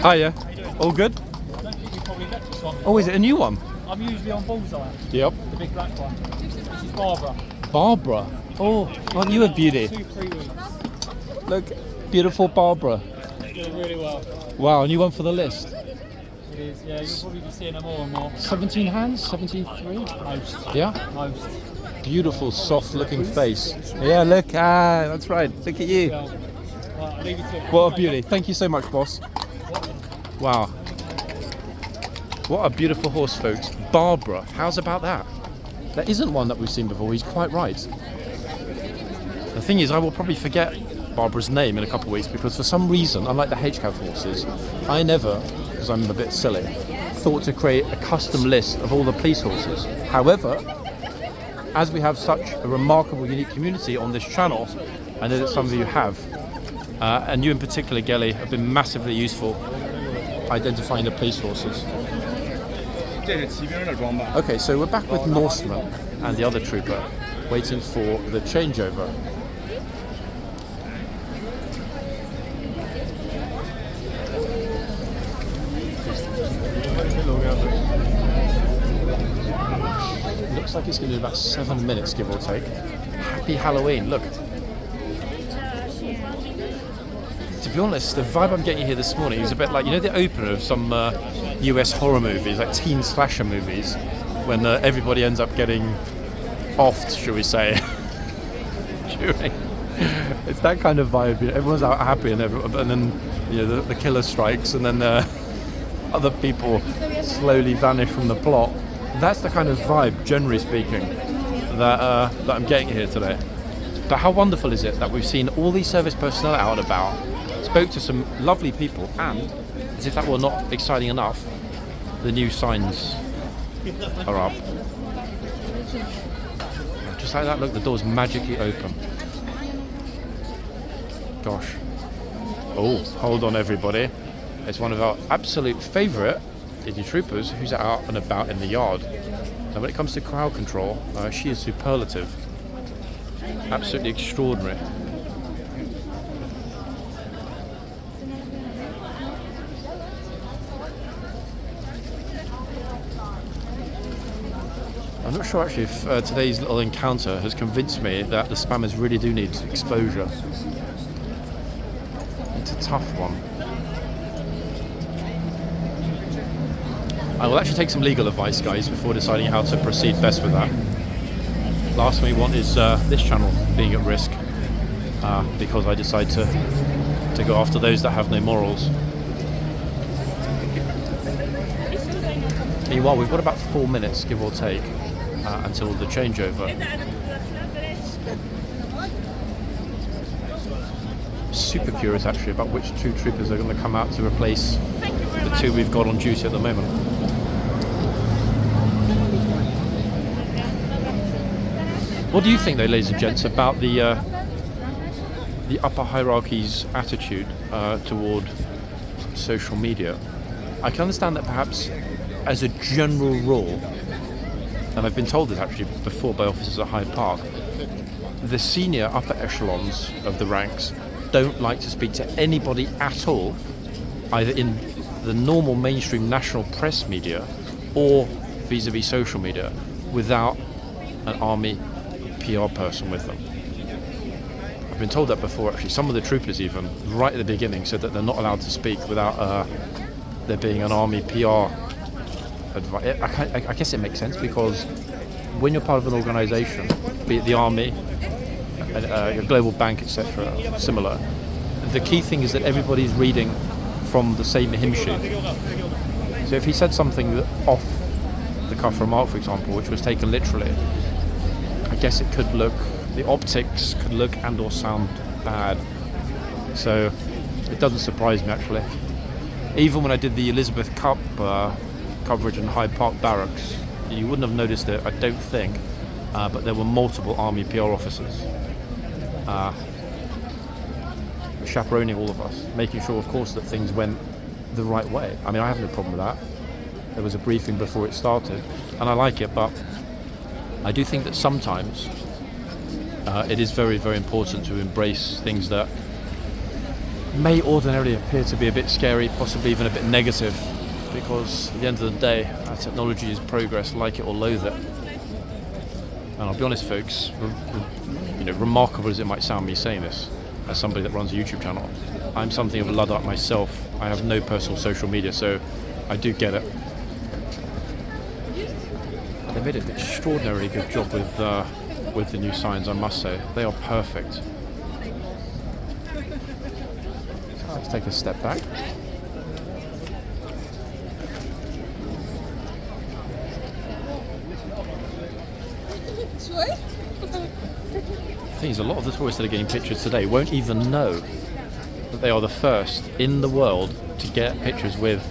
Hiya. All good? I don't think you probably get this one. Oh, is it a new one? I'm usually on bullseye, Yep. the big black one. This is Barbara. Barbara. Oh, aren't you a beauty? 2-3 weeks. Look, beautiful Barbara. Doing really well. Wow, a new one for the list. It is, yeah, you'll probably be seeing them more and more. 17 hands? 17.3? Most. Yeah? Most. Beautiful, soft-looking face. Yeah, look. Ah, that's right. Look at you. Well, I'll leave you to it. What a beauty. Thank you so much, boss. Wow. What a beautiful horse, folks. Barbara. How's about that? There isn't one that we've seen before. He's quite right. The thing is, I will probably forget Barbara's name in a couple of weeks because for some reason, unlike the HCAV horses, I never, because I'm a bit silly, thought to create a custom list of all the police horses. However, as we have such a remarkable, unique community on this channel, I know that some of you have, and you in particular, Gelly, have been massively useful identifying the police horses. Okay, so we're back with Norseman and the other trooper, waiting for the changeover. Looks like it's going to be about 7 minutes, give or take. Happy Halloween, look. To be honest, the vibe I'm getting here this morning is a bit like, you know, the opener of some US horror movies, like teen slasher movies, when everybody ends up getting offed, shall we say. It's that kind of vibe. You know, everyone's out happy and then you know, the killer strikes and then other people slowly vanish from the plot. That's the kind of vibe, generally speaking, that I'm getting here today. But how wonderful is it that we've seen all these service personnel out and about, spoke to some lovely people, and, as if that were not exciting enough, the new signs are up. Just like that, look, the door's magically open. Gosh. Oh, hold on everybody. It's one of our absolute favourite Disney troopers who's out and about in the yard. And when it comes to crowd control, she is superlative. Absolutely extraordinary. I'm not sure actually if today's little encounter has convinced me that the spammers really do need exposure. It's a tough one. I will actually take some legal advice, guys, before deciding how to proceed best with that. Last thing we want is this channel being at risk because I decide to go after those that have no morals. Meanwhile, we've got about 4 minutes, give or take, until the changeover. Super curious actually about which two troopers are going to come out to replace the two we've got on duty at the moment. What do you think, though, ladies and gents, about the upper hierarchy's attitude toward social media? I can understand that perhaps as a general rule, and I've been told this actually before by officers at Hyde Park, the senior upper echelons of the ranks don't like to speak to anybody at all, either in the normal mainstream national press media or vis-a-vis social media, without an army PR person with them. been told that before actually. Some of the troopers even, right at the beginning, said that they're not allowed to speak without there being an army PR advice. I guess it makes sense, because when you're part of an organisation, be it the army, a global bank, etc., similar, the key thing is that everybody's reading from the same hymn sheet. So if he said something off the cuff remark, for example, which was taken literally, I guess it could look, the optics could look and or sound bad. So it doesn't surprise me actually. Even when I did the Elizabeth Cup coverage in Hyde Park Barracks, you wouldn't have noticed it, I don't think, but there were multiple army PR officers chaperoning all of us, making sure, of course, that things went the right way. I mean, I have no problem with that. There was a briefing before it started, and I like it, but I do think that sometimes it is very, very important to embrace things that may ordinarily appear to be a bit scary, possibly even a bit negative, because at the end of the day, our technology is progress, like it or loathe it. And I'll be honest, folks, remarkable as it might sound me saying this, as somebody that runs a YouTube channel, I'm something of a Luddite myself. I have no personal social media, so I do get it. They made an extraordinarily good job with the new signs, I must say. They are perfect. Let's take a step back. The thing is, a lot of the tourists that are getting pictures today won't even know that they are the first in the world to get pictures with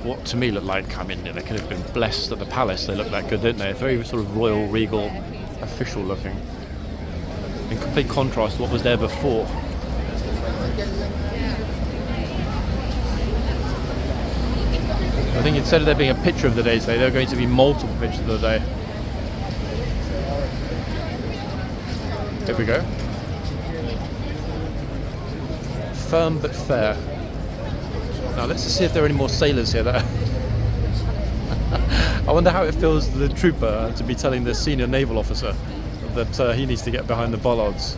what to me look like, I mean, they could have been blessed at the palace, they look that good, didn't they? Very sort of royal, regal, official looking. In complete contrast to what was there before. I think instead of there being a picture of the day today, there are going to be multiple pictures of the day. Here we go. Firm but fair. Now let's just see if there are any more sailors here. That I wonder how it feels to the trooper to be telling the senior naval officer that he needs to get behind the bollards.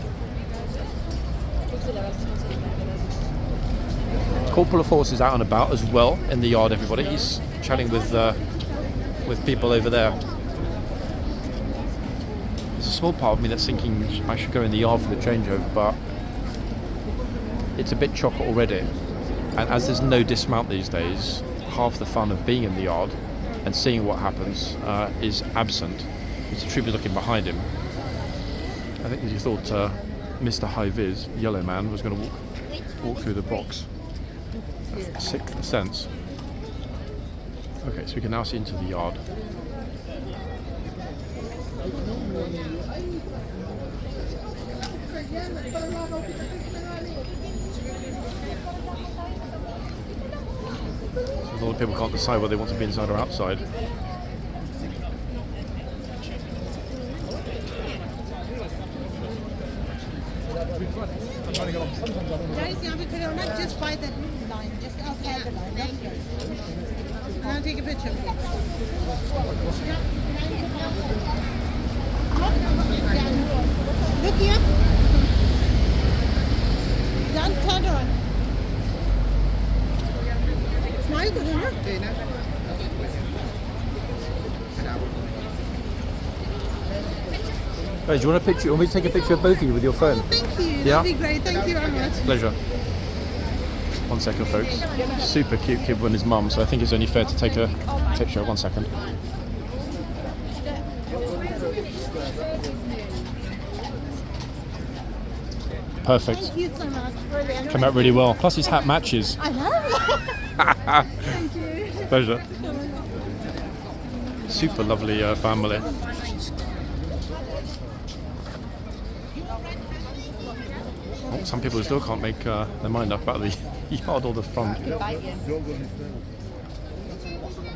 Corporal of Horse is out and about as well in the yard, everybody. He's chatting with people over there. There's a small part of me that's thinking I should go in the yard for the changeover, but it's a bit chocker already. And as there's no dismount these days, half the fun of being in the yard and seeing what happens is absent. There's a trooper looking behind him. I think that he thought Mr. High-Vis, Yellow Man, was going to walk through the box. Sixth sense. Okay, so we can now see into the yard. A lot of people can't decide whether they want to be inside or outside. Just by the line, just outside the line. And I'll take a picture of you. Look here. Turn around. Smile, good enough. Hey, do you want a picture? Want me to take a picture of both of you with your phone? Oh, thank you. Yeah? That'd be great. Thank you very much. Pleasure. 1 second, folks. Super cute kid with his mum, so I think it's only fair to take a picture. 1 second. Perfect. Thank you so much. Brilliant. Came out really well. Plus his hat matches. I know. Thank you. Pleasure. Super lovely family. Oh, some people still can't make their mind up about the yard or the front.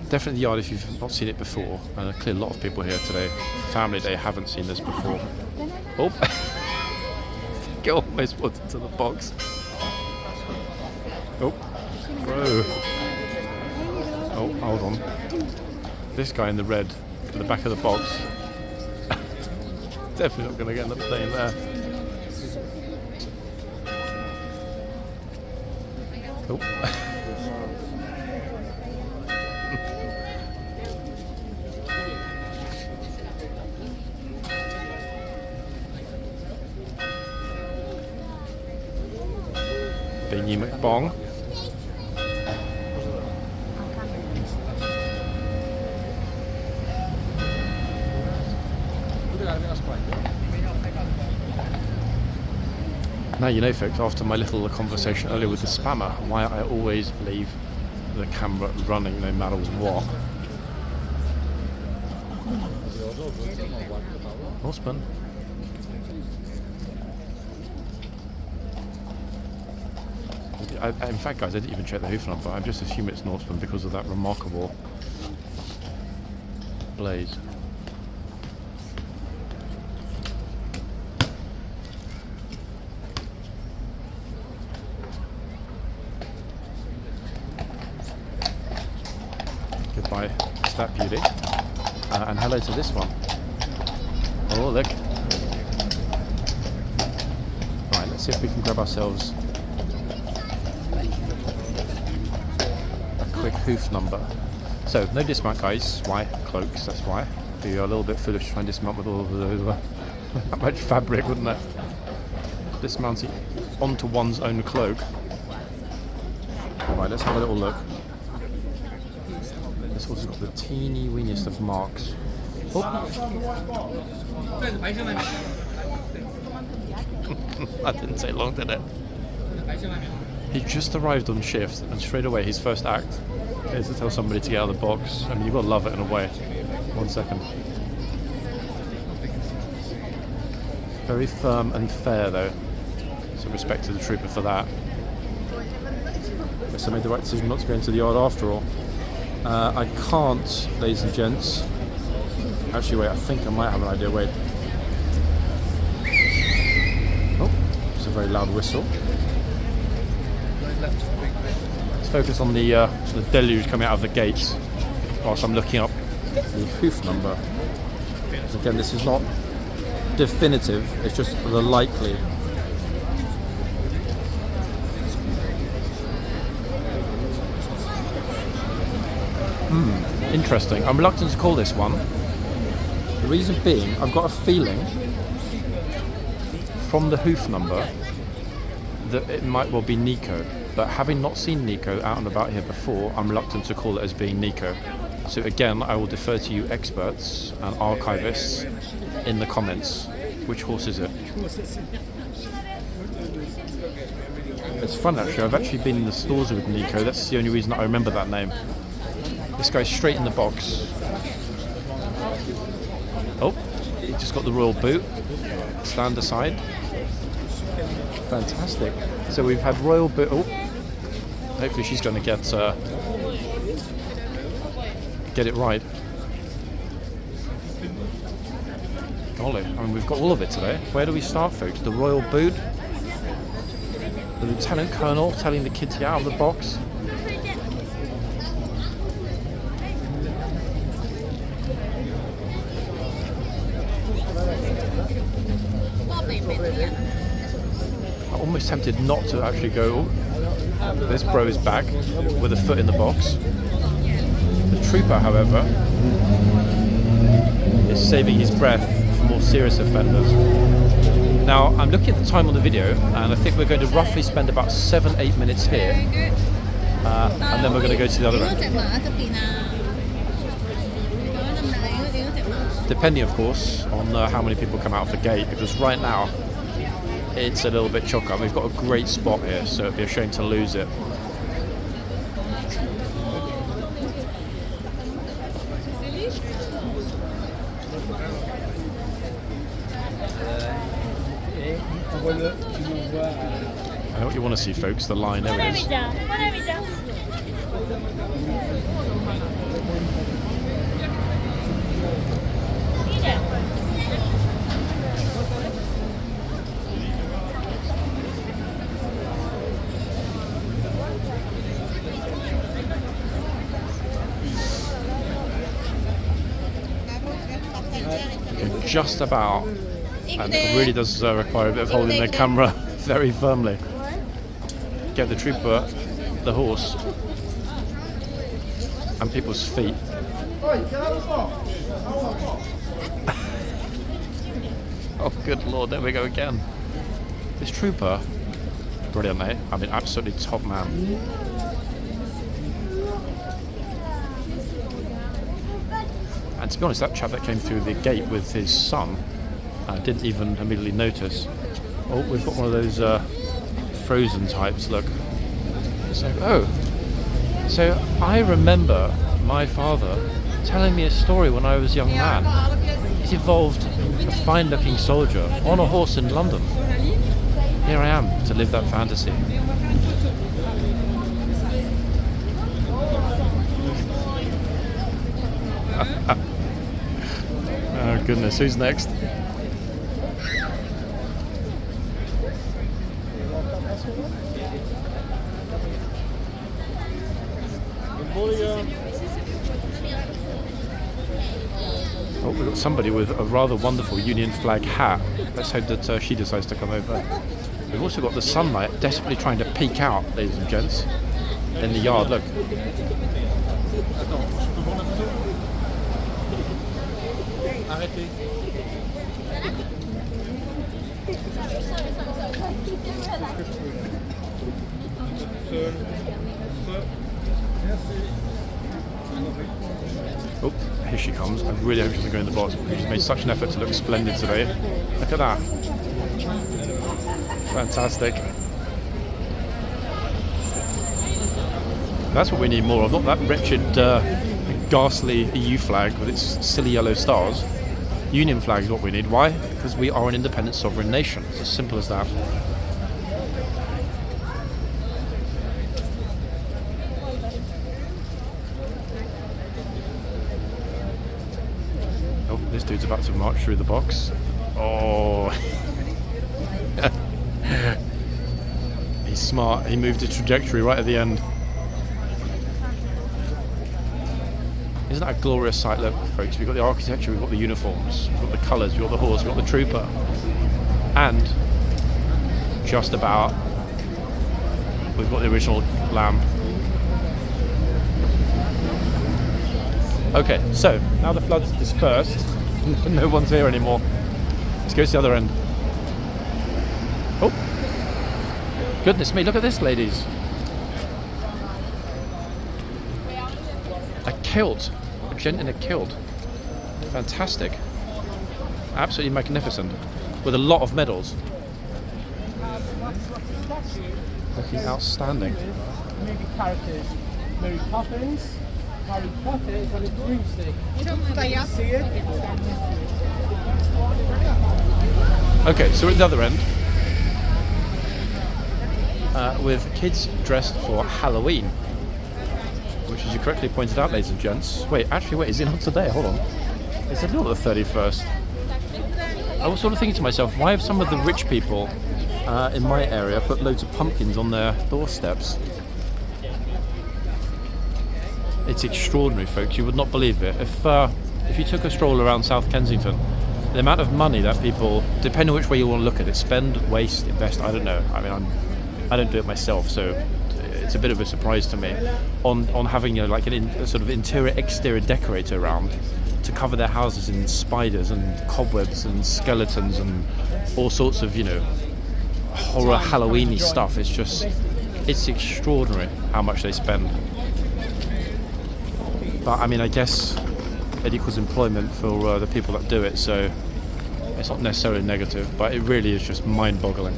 Definitely the yard if you've not seen it before. And clearly a lot of people here today, Family Day, haven't seen this before. Oh, it almost went into the box. Oh, bro. Oh, hold on. This guy in the red at the back of the box. Definitely not going to end up staying there. Oh. Bingy McBong. Now you know, folks, after my little conversation earlier with the spammer, why I always leave the camera running no matter what. Horseman. In fact, guys, I didn't even check the hoof number. I just assume it's Norseman because of that remarkable blaze. Goodbye to that beauty. And hello to this one. Oh, look. Right, let's see if we can grab ourselves a quick hoof number. So, no dismount, guys. Why? Cloaks, that's why. Be a little bit foolish to try and dismount with all of those, that much fabric, wouldn't it? Dismounting onto one's own cloak. Right, let's have a little look. This one's got the teeny weeniest of marks. Oh. That didn't take long, did it? He just arrived on shift, and straight away his first act is to tell somebody to get out of the box. I mean, you've got to love it in a way. 1 second. Very firm and fair, though. So respect to the trooper for that. Guess I made the right decision not to go into the yard after all. I can't, ladies and gents. Actually, wait, I think I might have an idea. Wait. Oh, it's a very loud whistle. Let's focus on the deluge coming out of the gates whilst I'm looking up the hoof number. Again, this is not definitive, it's just the likely. Interesting. I'm reluctant to call this one. The reason being, I've got a feeling from the hoof number that it might well be Nico. But having not seen Nico out and about here before, I'm reluctant to call it as being Nico. So again, I will defer to you experts and archivists in the comments. Which horse is it? It's fun actually. I've actually been in the stores with Nico. That's the only reason I remember that name. This guy's straight in the box. Oh, he just got the royal boot. Stand aside. Fantastic. So we've had royal boot. Oh, hopefully she's going to get it right. Golly, I mean, we've got all of it today. Where do we start, folks? The royal boot. The lieutenant colonel telling the kid to get out of the box. I'm almost tempted not to actually go. Oh, this bro is back with a foot in the box. The trooper, however, is saving his breath for more serious offenders. Now, I'm looking at the time on the video, and I think we're going to roughly spend about 7-8 minutes here, and then we're going to go to the other end. Depending, of course, on how many people come out of the gate, because right now it's a little bit chocker. We've got a great spot here, so it'd be a shame to lose it. I know what you want to see, folks. The line, there it is. Just about, and it really does require a bit of holding the camera very firmly. Get the trooper the horse and people's feet. Oh, good lord, there we go again. This trooper, brilliant, mate. I mean, absolutely top man. And to be honest, that chap that came through the gate with his son didn't even immediately notice. Oh, we've got one of those frozen types, look. So I remember my father telling me a story when I was a young man. He's evolved a fine-looking soldier on a horse in London. Here I am to live that fantasy. Oh goodness, who's next? Oh, we've got somebody with a rather wonderful Union flag hat. Let's hope that she decides to come over. We've also got the sunlight desperately trying to peek out, ladies and gents, in the yard. Look. Oh, here she comes. I really hope she doesn't go in the box. She's made such an effort to look splendid today. Look at that. Fantastic. That's what we need more of, not that wretched, ghastly EU flag with its silly yellow stars. Union flag is what we need. Why? Because we are an independent sovereign nation. It's as simple as that. Oh, this dude's about to march through the box. Oh. He's smart. He moved his trajectory right at the end. Isn't that a glorious sight? Look, folks, we've got the architecture, we've got the uniforms, we've got the colours, we've got the horse, we've got the trooper. And just about, we've got the original lamb. Okay, so now the flood's dispersed, no one's here anymore. Let's go to the other end. Oh, goodness me, look at this, ladies. A kilt, a gent in a kilt. Fantastic. Absolutely magnificent. With a lot of medals. Looking outstanding. Movie characters, Mary Poppins, Harry Potter is on a broomstick. You don't stay up. See it? Okay, so we're at the other end. With kids dressed for Halloween. Which, as you correctly pointed out, ladies and gents. Wait, is it not today? Hold on. It's not the 31st. I was sort of thinking to myself, why have some of the rich people in my area put loads of pumpkins on their doorsteps? It's extraordinary, folks. You would not believe it. If you took a stroll around South Kensington, the amount of money that people, depending on which way you want to look at it, spend, waste, invest, I don't know. I mean, I don't do it myself, so it's a bit of a surprise to me on having like a sort of interior exterior decorator around to cover their houses in spiders and cobwebs and skeletons and all sorts of horror Halloween-y stuff. It's extraordinary how much they spend. But I mean, I guess it equals employment for the people that do it, so it's not necessarily negative, but it really is just mind-boggling.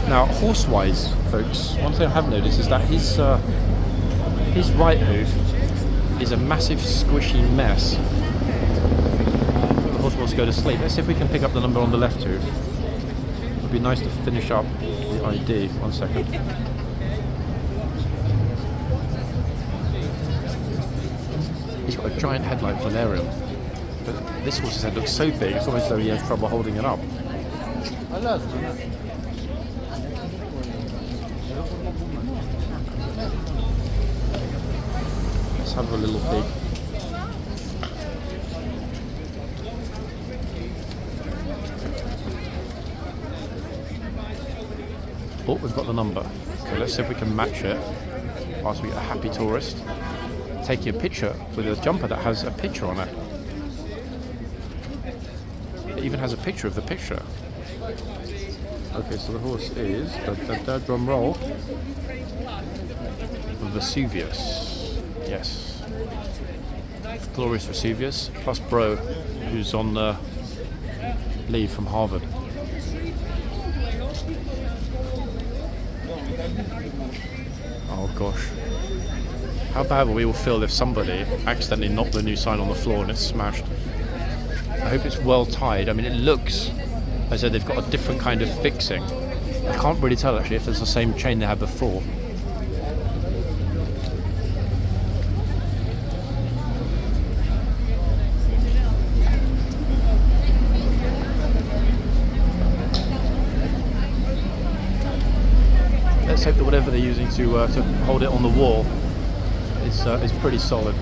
Now, horse-wise, folks, one thing I have noticed is that his right hoof is a massive squishy mess. The horse wants to go to sleep. Let's see if we can pick up the number on the left hoof. It would be nice to finish up the ID. 1 second. He's got a giant headlight Valerian, but this horse's head looks so big, it's almost as though he has trouble holding it up. Let's have a little peek. we've got the number. Okay, let's see if we can match it whilst we get a happy tourist taking a picture with a jumper that has a picture on it. It even has a picture of the picture. Okay, so the horse is drum roll, Vesuvius. Yes, glorious Vesuvius plus Bro, who's on leave from Harvard. Oh gosh. How bad will we all feel if somebody accidentally knocked the new sign on the floor and it's smashed? I hope it's well tied. I mean, it looks as though they've got a different kind of fixing. I can't really tell actually if it's the same chain they had before. Let's hope that whatever they're using to hold it on the wall is pretty solid.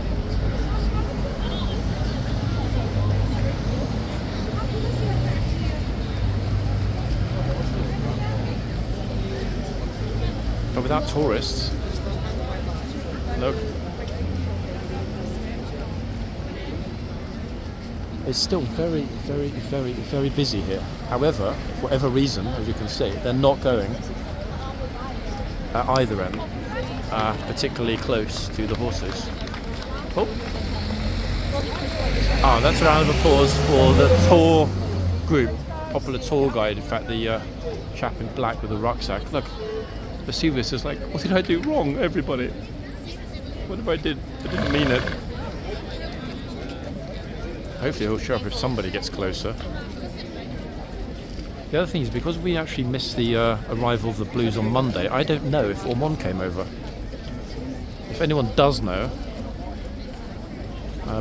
But without tourists, look, it's still very, very, very, very busy here. However, for whatever reason, as you can see, they're not going at either end, particularly close to the horses. Oh, that's a round of applause for the tour group, popular tour guide. In fact, the chap in black with the rucksack. Look, Vesuvius is like, what did I do wrong, everybody? What if I did? I didn't mean it. Hopefully he'll show up if somebody gets closer. The other thing is, because we actually missed the arrival of the Blues on Monday, I don't know if Ormond came over. If anyone does know,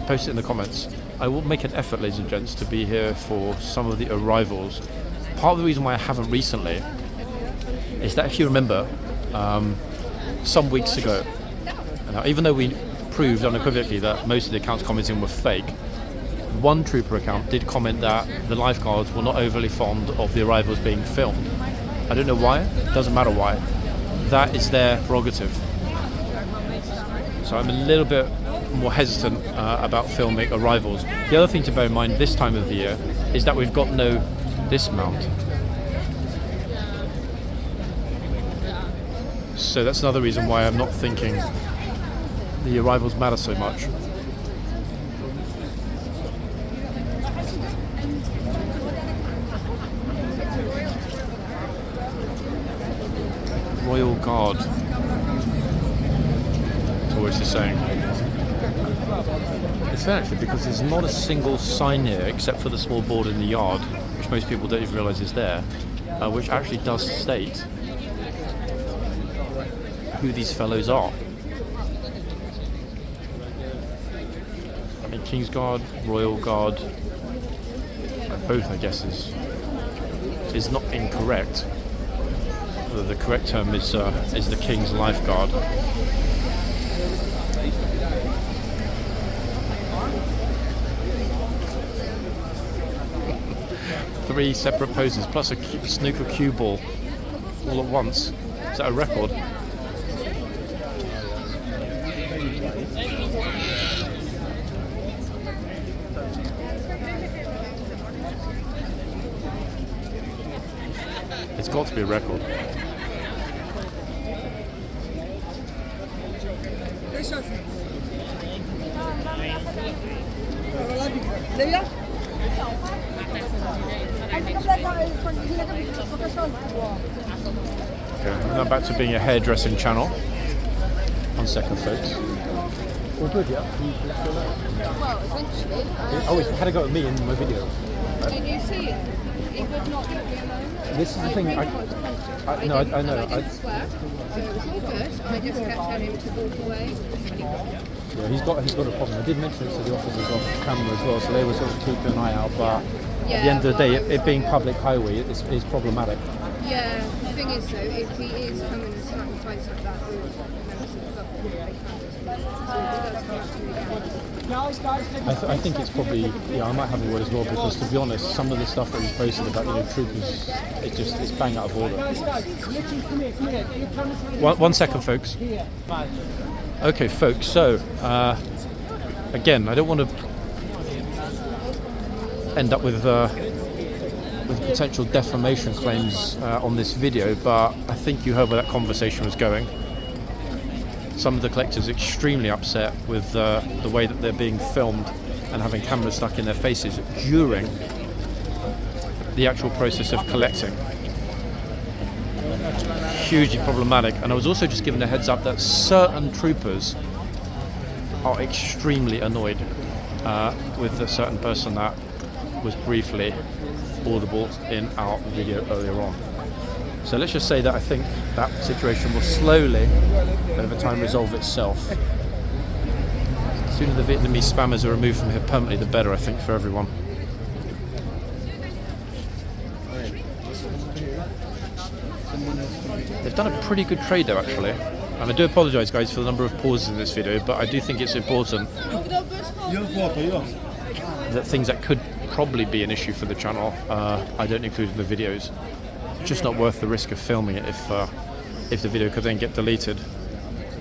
post it in the comments. I will make an effort, ladies and gents, to be here for some of the arrivals. Part of the reason why I haven't recently is that, if you remember, some weeks ago, even though we proved unequivocally that most of the accounts commenting were fake, one trooper account did comment that the lifeguards were not overly fond of the arrivals being filmed. I don't know why, doesn't matter why. That is their prerogative. So I'm a little bit more hesitant about filming arrivals. The other thing to bear in mind this time of the year is that we've got no dismount. So that's another reason why I'm not thinking the arrivals matter so much. Royal Guard, tourist is saying. It's fair actually, because there's not a single sign here except for the small board in the yard, which most people don't even realise is there, which actually does state who these fellows are. I mean, Kingsguard, Royal Guard, both I guess is not incorrect. The correct term is the King's Lifeguard. Three separate poses plus a snooker cue ball all at once. Is that a record? It's got to be a record. Okay, now back to being a hairdressing channel. On second folks. All good, yeah? Well, essentially. Oh, he had a go at me in my video. Did you see it? He would not leave me alone. This is the thing. I know. I didn't swear, so it was all good. I just kept telling him to walk away. Yeah, he's got a problem. I did mention it to the officers off camera as well, so they were sort of keeping an eye out. But at the end of the day, it being public highway is problematic. Yeah, the thing is though, if he is coming and starting fights like that with members of the public, they can't just so if he does come up to me again. I think it's probably, yeah, I might have a word as well, because to be honest, some of the stuff that he's posted about, you know, troopers, it's bang out of order. One second, folks. Okay, folks, so, again, I don't want to end up with potential defamation claims on this video, but I think you heard where that conversation was going. Some of the collectors are extremely upset with the way that they're being filmed and having cameras stuck in their faces during the actual process of collecting. Hugely problematic. And I was also just given a heads up that certain troopers are extremely annoyed with a certain person that was briefly audible in our video earlier on. So let's just say that I think that situation will slowly, over time, resolve itself. The sooner the Vietnamese spammers are removed from here permanently, the better, I think, for everyone. They've done a pretty good trade though, actually. And I do apologise, guys, for the number of pauses in this video, but I do think it's important that things that could probably be an issue for the channel, I don't include in the videos. It's just not worth the risk of filming it if the video could then get deleted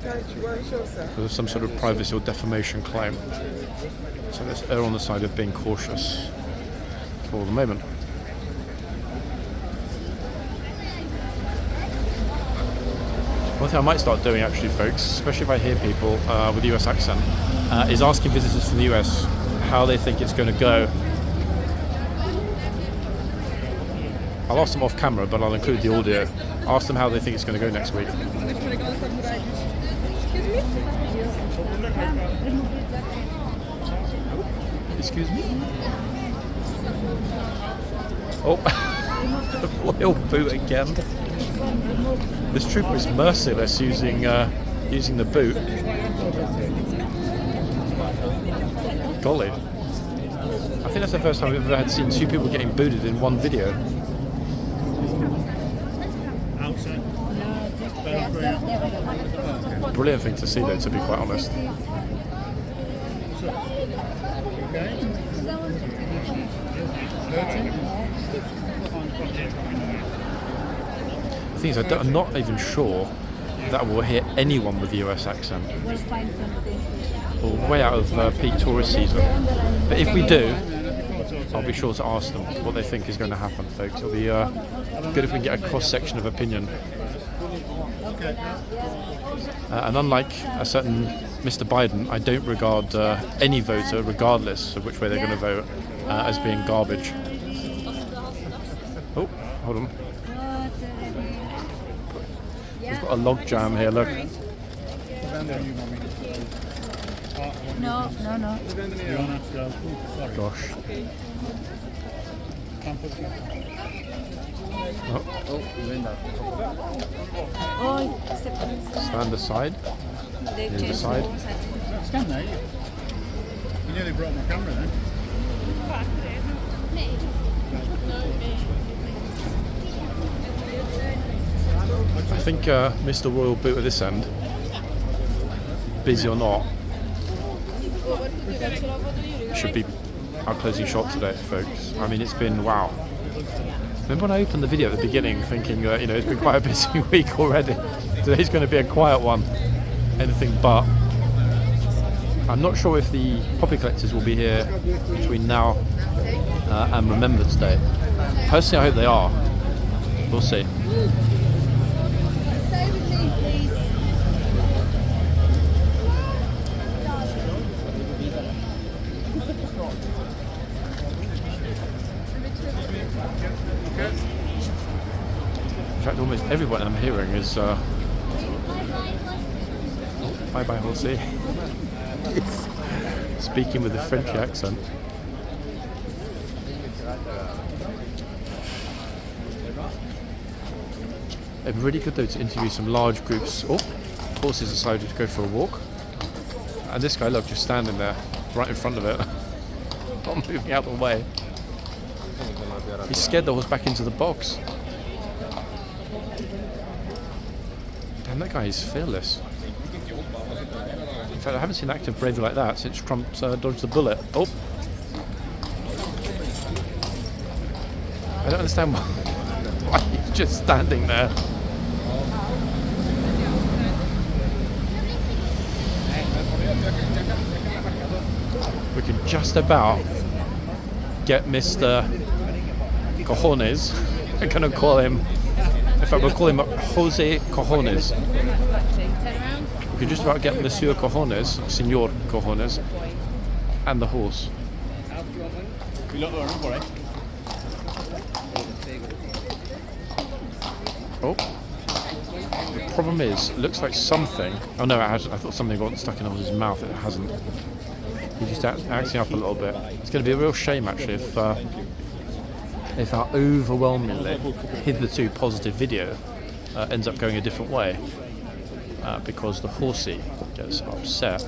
because of some sort of privacy or defamation claim. So let's err on the side of being cautious for the moment. One thing I might start doing, actually, folks, especially if I hear people with a US accent, is asking visitors from the US how they think it's going to go. I'll ask them off camera, but I'll include the audio. Ask them how they think it's going to go next week. Excuse me? Oh, the royal boot again. This trooper is merciless using the boot. Golly. I think that's the first time I've ever had seen two people getting booted in one video. Brilliant thing to see though, to be quite honest. The thing is, I'm not even sure that we'll hear anyone with a US accent. We're way out of peak tourist season. But if we do, I'll be sure to ask them what they think is going to happen, folks. It'll be good if we can get a cross-section of opinion. And unlike a certain Mr. Biden, I don't regard any voter, regardless of which way they're going to vote, as being garbage. Oh, hold on. We've got a log jam here, look. No. Gosh. Oh. Stand aside. The side. Stand there. You nearly brought my camera then. I think Mr. Royal Boot at this end, busy or not, should be our closing shot today, folks. I mean, it's been, wow. Remember when I opened the video at the beginning thinking, it's been quite a busy week already. Today's going to be a quiet one. Anything but. I'm not sure if the poppy collectors will be here between now and Remembrance Day. Personally, I hope they are. We'll see. In fact, almost everyone I'm hearing is bye-bye, horsey. Speaking with a French accent. It'd be really good though to interview some large groups. Oh, horses decided to go for a walk. And this guy, look, just standing there, right in front of it. Not moving out of the way. He scared the horse back into the box. Damn, that guy is fearless. In fact, I haven't seen active bravery like that since Trump dodged the bullet. Oh! I don't understand why he's just standing there. We can just about get Mr. Cojones. I'm gonna call him. In fact, we'll call him Jose Cojones. We can just about get Monsieur Cojones, Senor Cojones, and the horse. Oh. The problem is, it looks like something. Oh no, it has. I thought something got stuck in the horse's mouth. It hasn't. He's just acting up a little bit. It's going to be a real shame, actually, if our overwhelmingly hitherto positive video ends up going a different way because the horsey gets upset.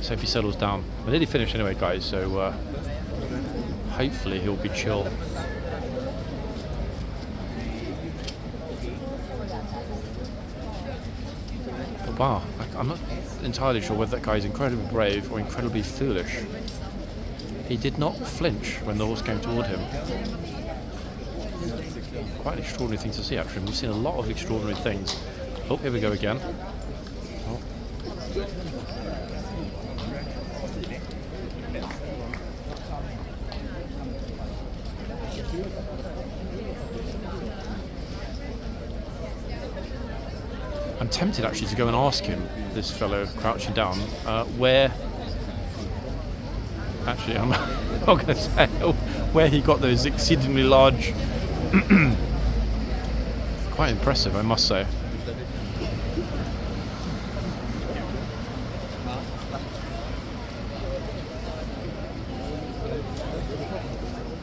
So if he settles down, we're nearly finished anyway, guys. So hopefully he'll be chill. But wow, I'm not entirely sure whether that guy is incredibly brave or incredibly foolish. He did not flinch when the horse came toward him. Quite an extraordinary thing to see, actually. We've seen a lot of extraordinary things. Oh, here we go again. Oh. I'm tempted actually to go and ask him, this fellow crouching down, where... Actually, I'm not going to say where he got those exceedingly large... Quite impressive, I must say.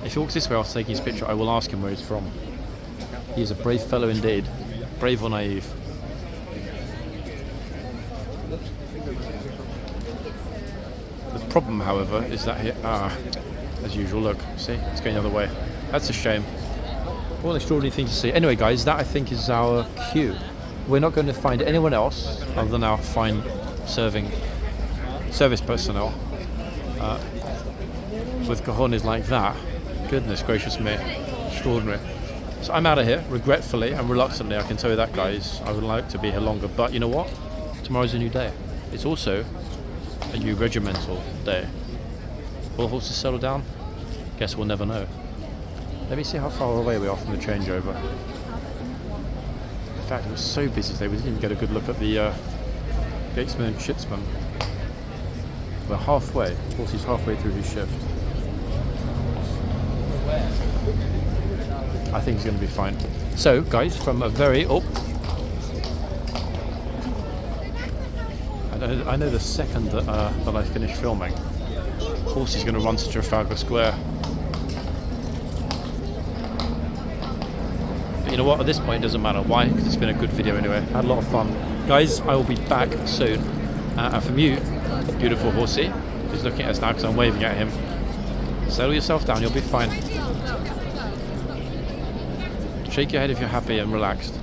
If he walks this way after taking his picture, I will ask him where he's from. He is a brave fellow indeed. Brave or naive. The problem, however, is that here, as usual, look, see, it's going the other way. That's a shame. What an extraordinary thing to see. Anyway, guys, that I think is our cue. We're not going to find anyone else other than our fine service personnel with cojones like that. Goodness gracious me, extraordinary. So I'm out of here, regretfully and reluctantly. I can tell you that, guys. I would like to be here longer, but you know what? Tomorrow's a new day. It's also a new regimental day. Will the horses settle down? Guess we'll never know. Let me see how far away we are from the changeover. In fact, it was so busy today we didn't even get a good look at the gatesman and shitsman. We're halfway. Horsey's halfway through his shift. I think he's going to be fine. So, guys, from a very... Oh! I know the second that I finish filming, Horsey's going to run to Trafalgar Square. But you know what? At this point, it doesn't matter. Why? Because it's been a good video anyway. I had a lot of fun. Guys, I will be back soon. And from you, beautiful Horsey, who's looking at us now because I'm waving at him, settle yourself down. You'll be fine. Shake your head if you're happy and relaxed.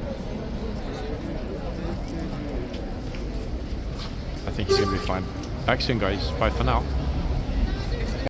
I think he's going to be fine. Back soon, guys. Bye for now.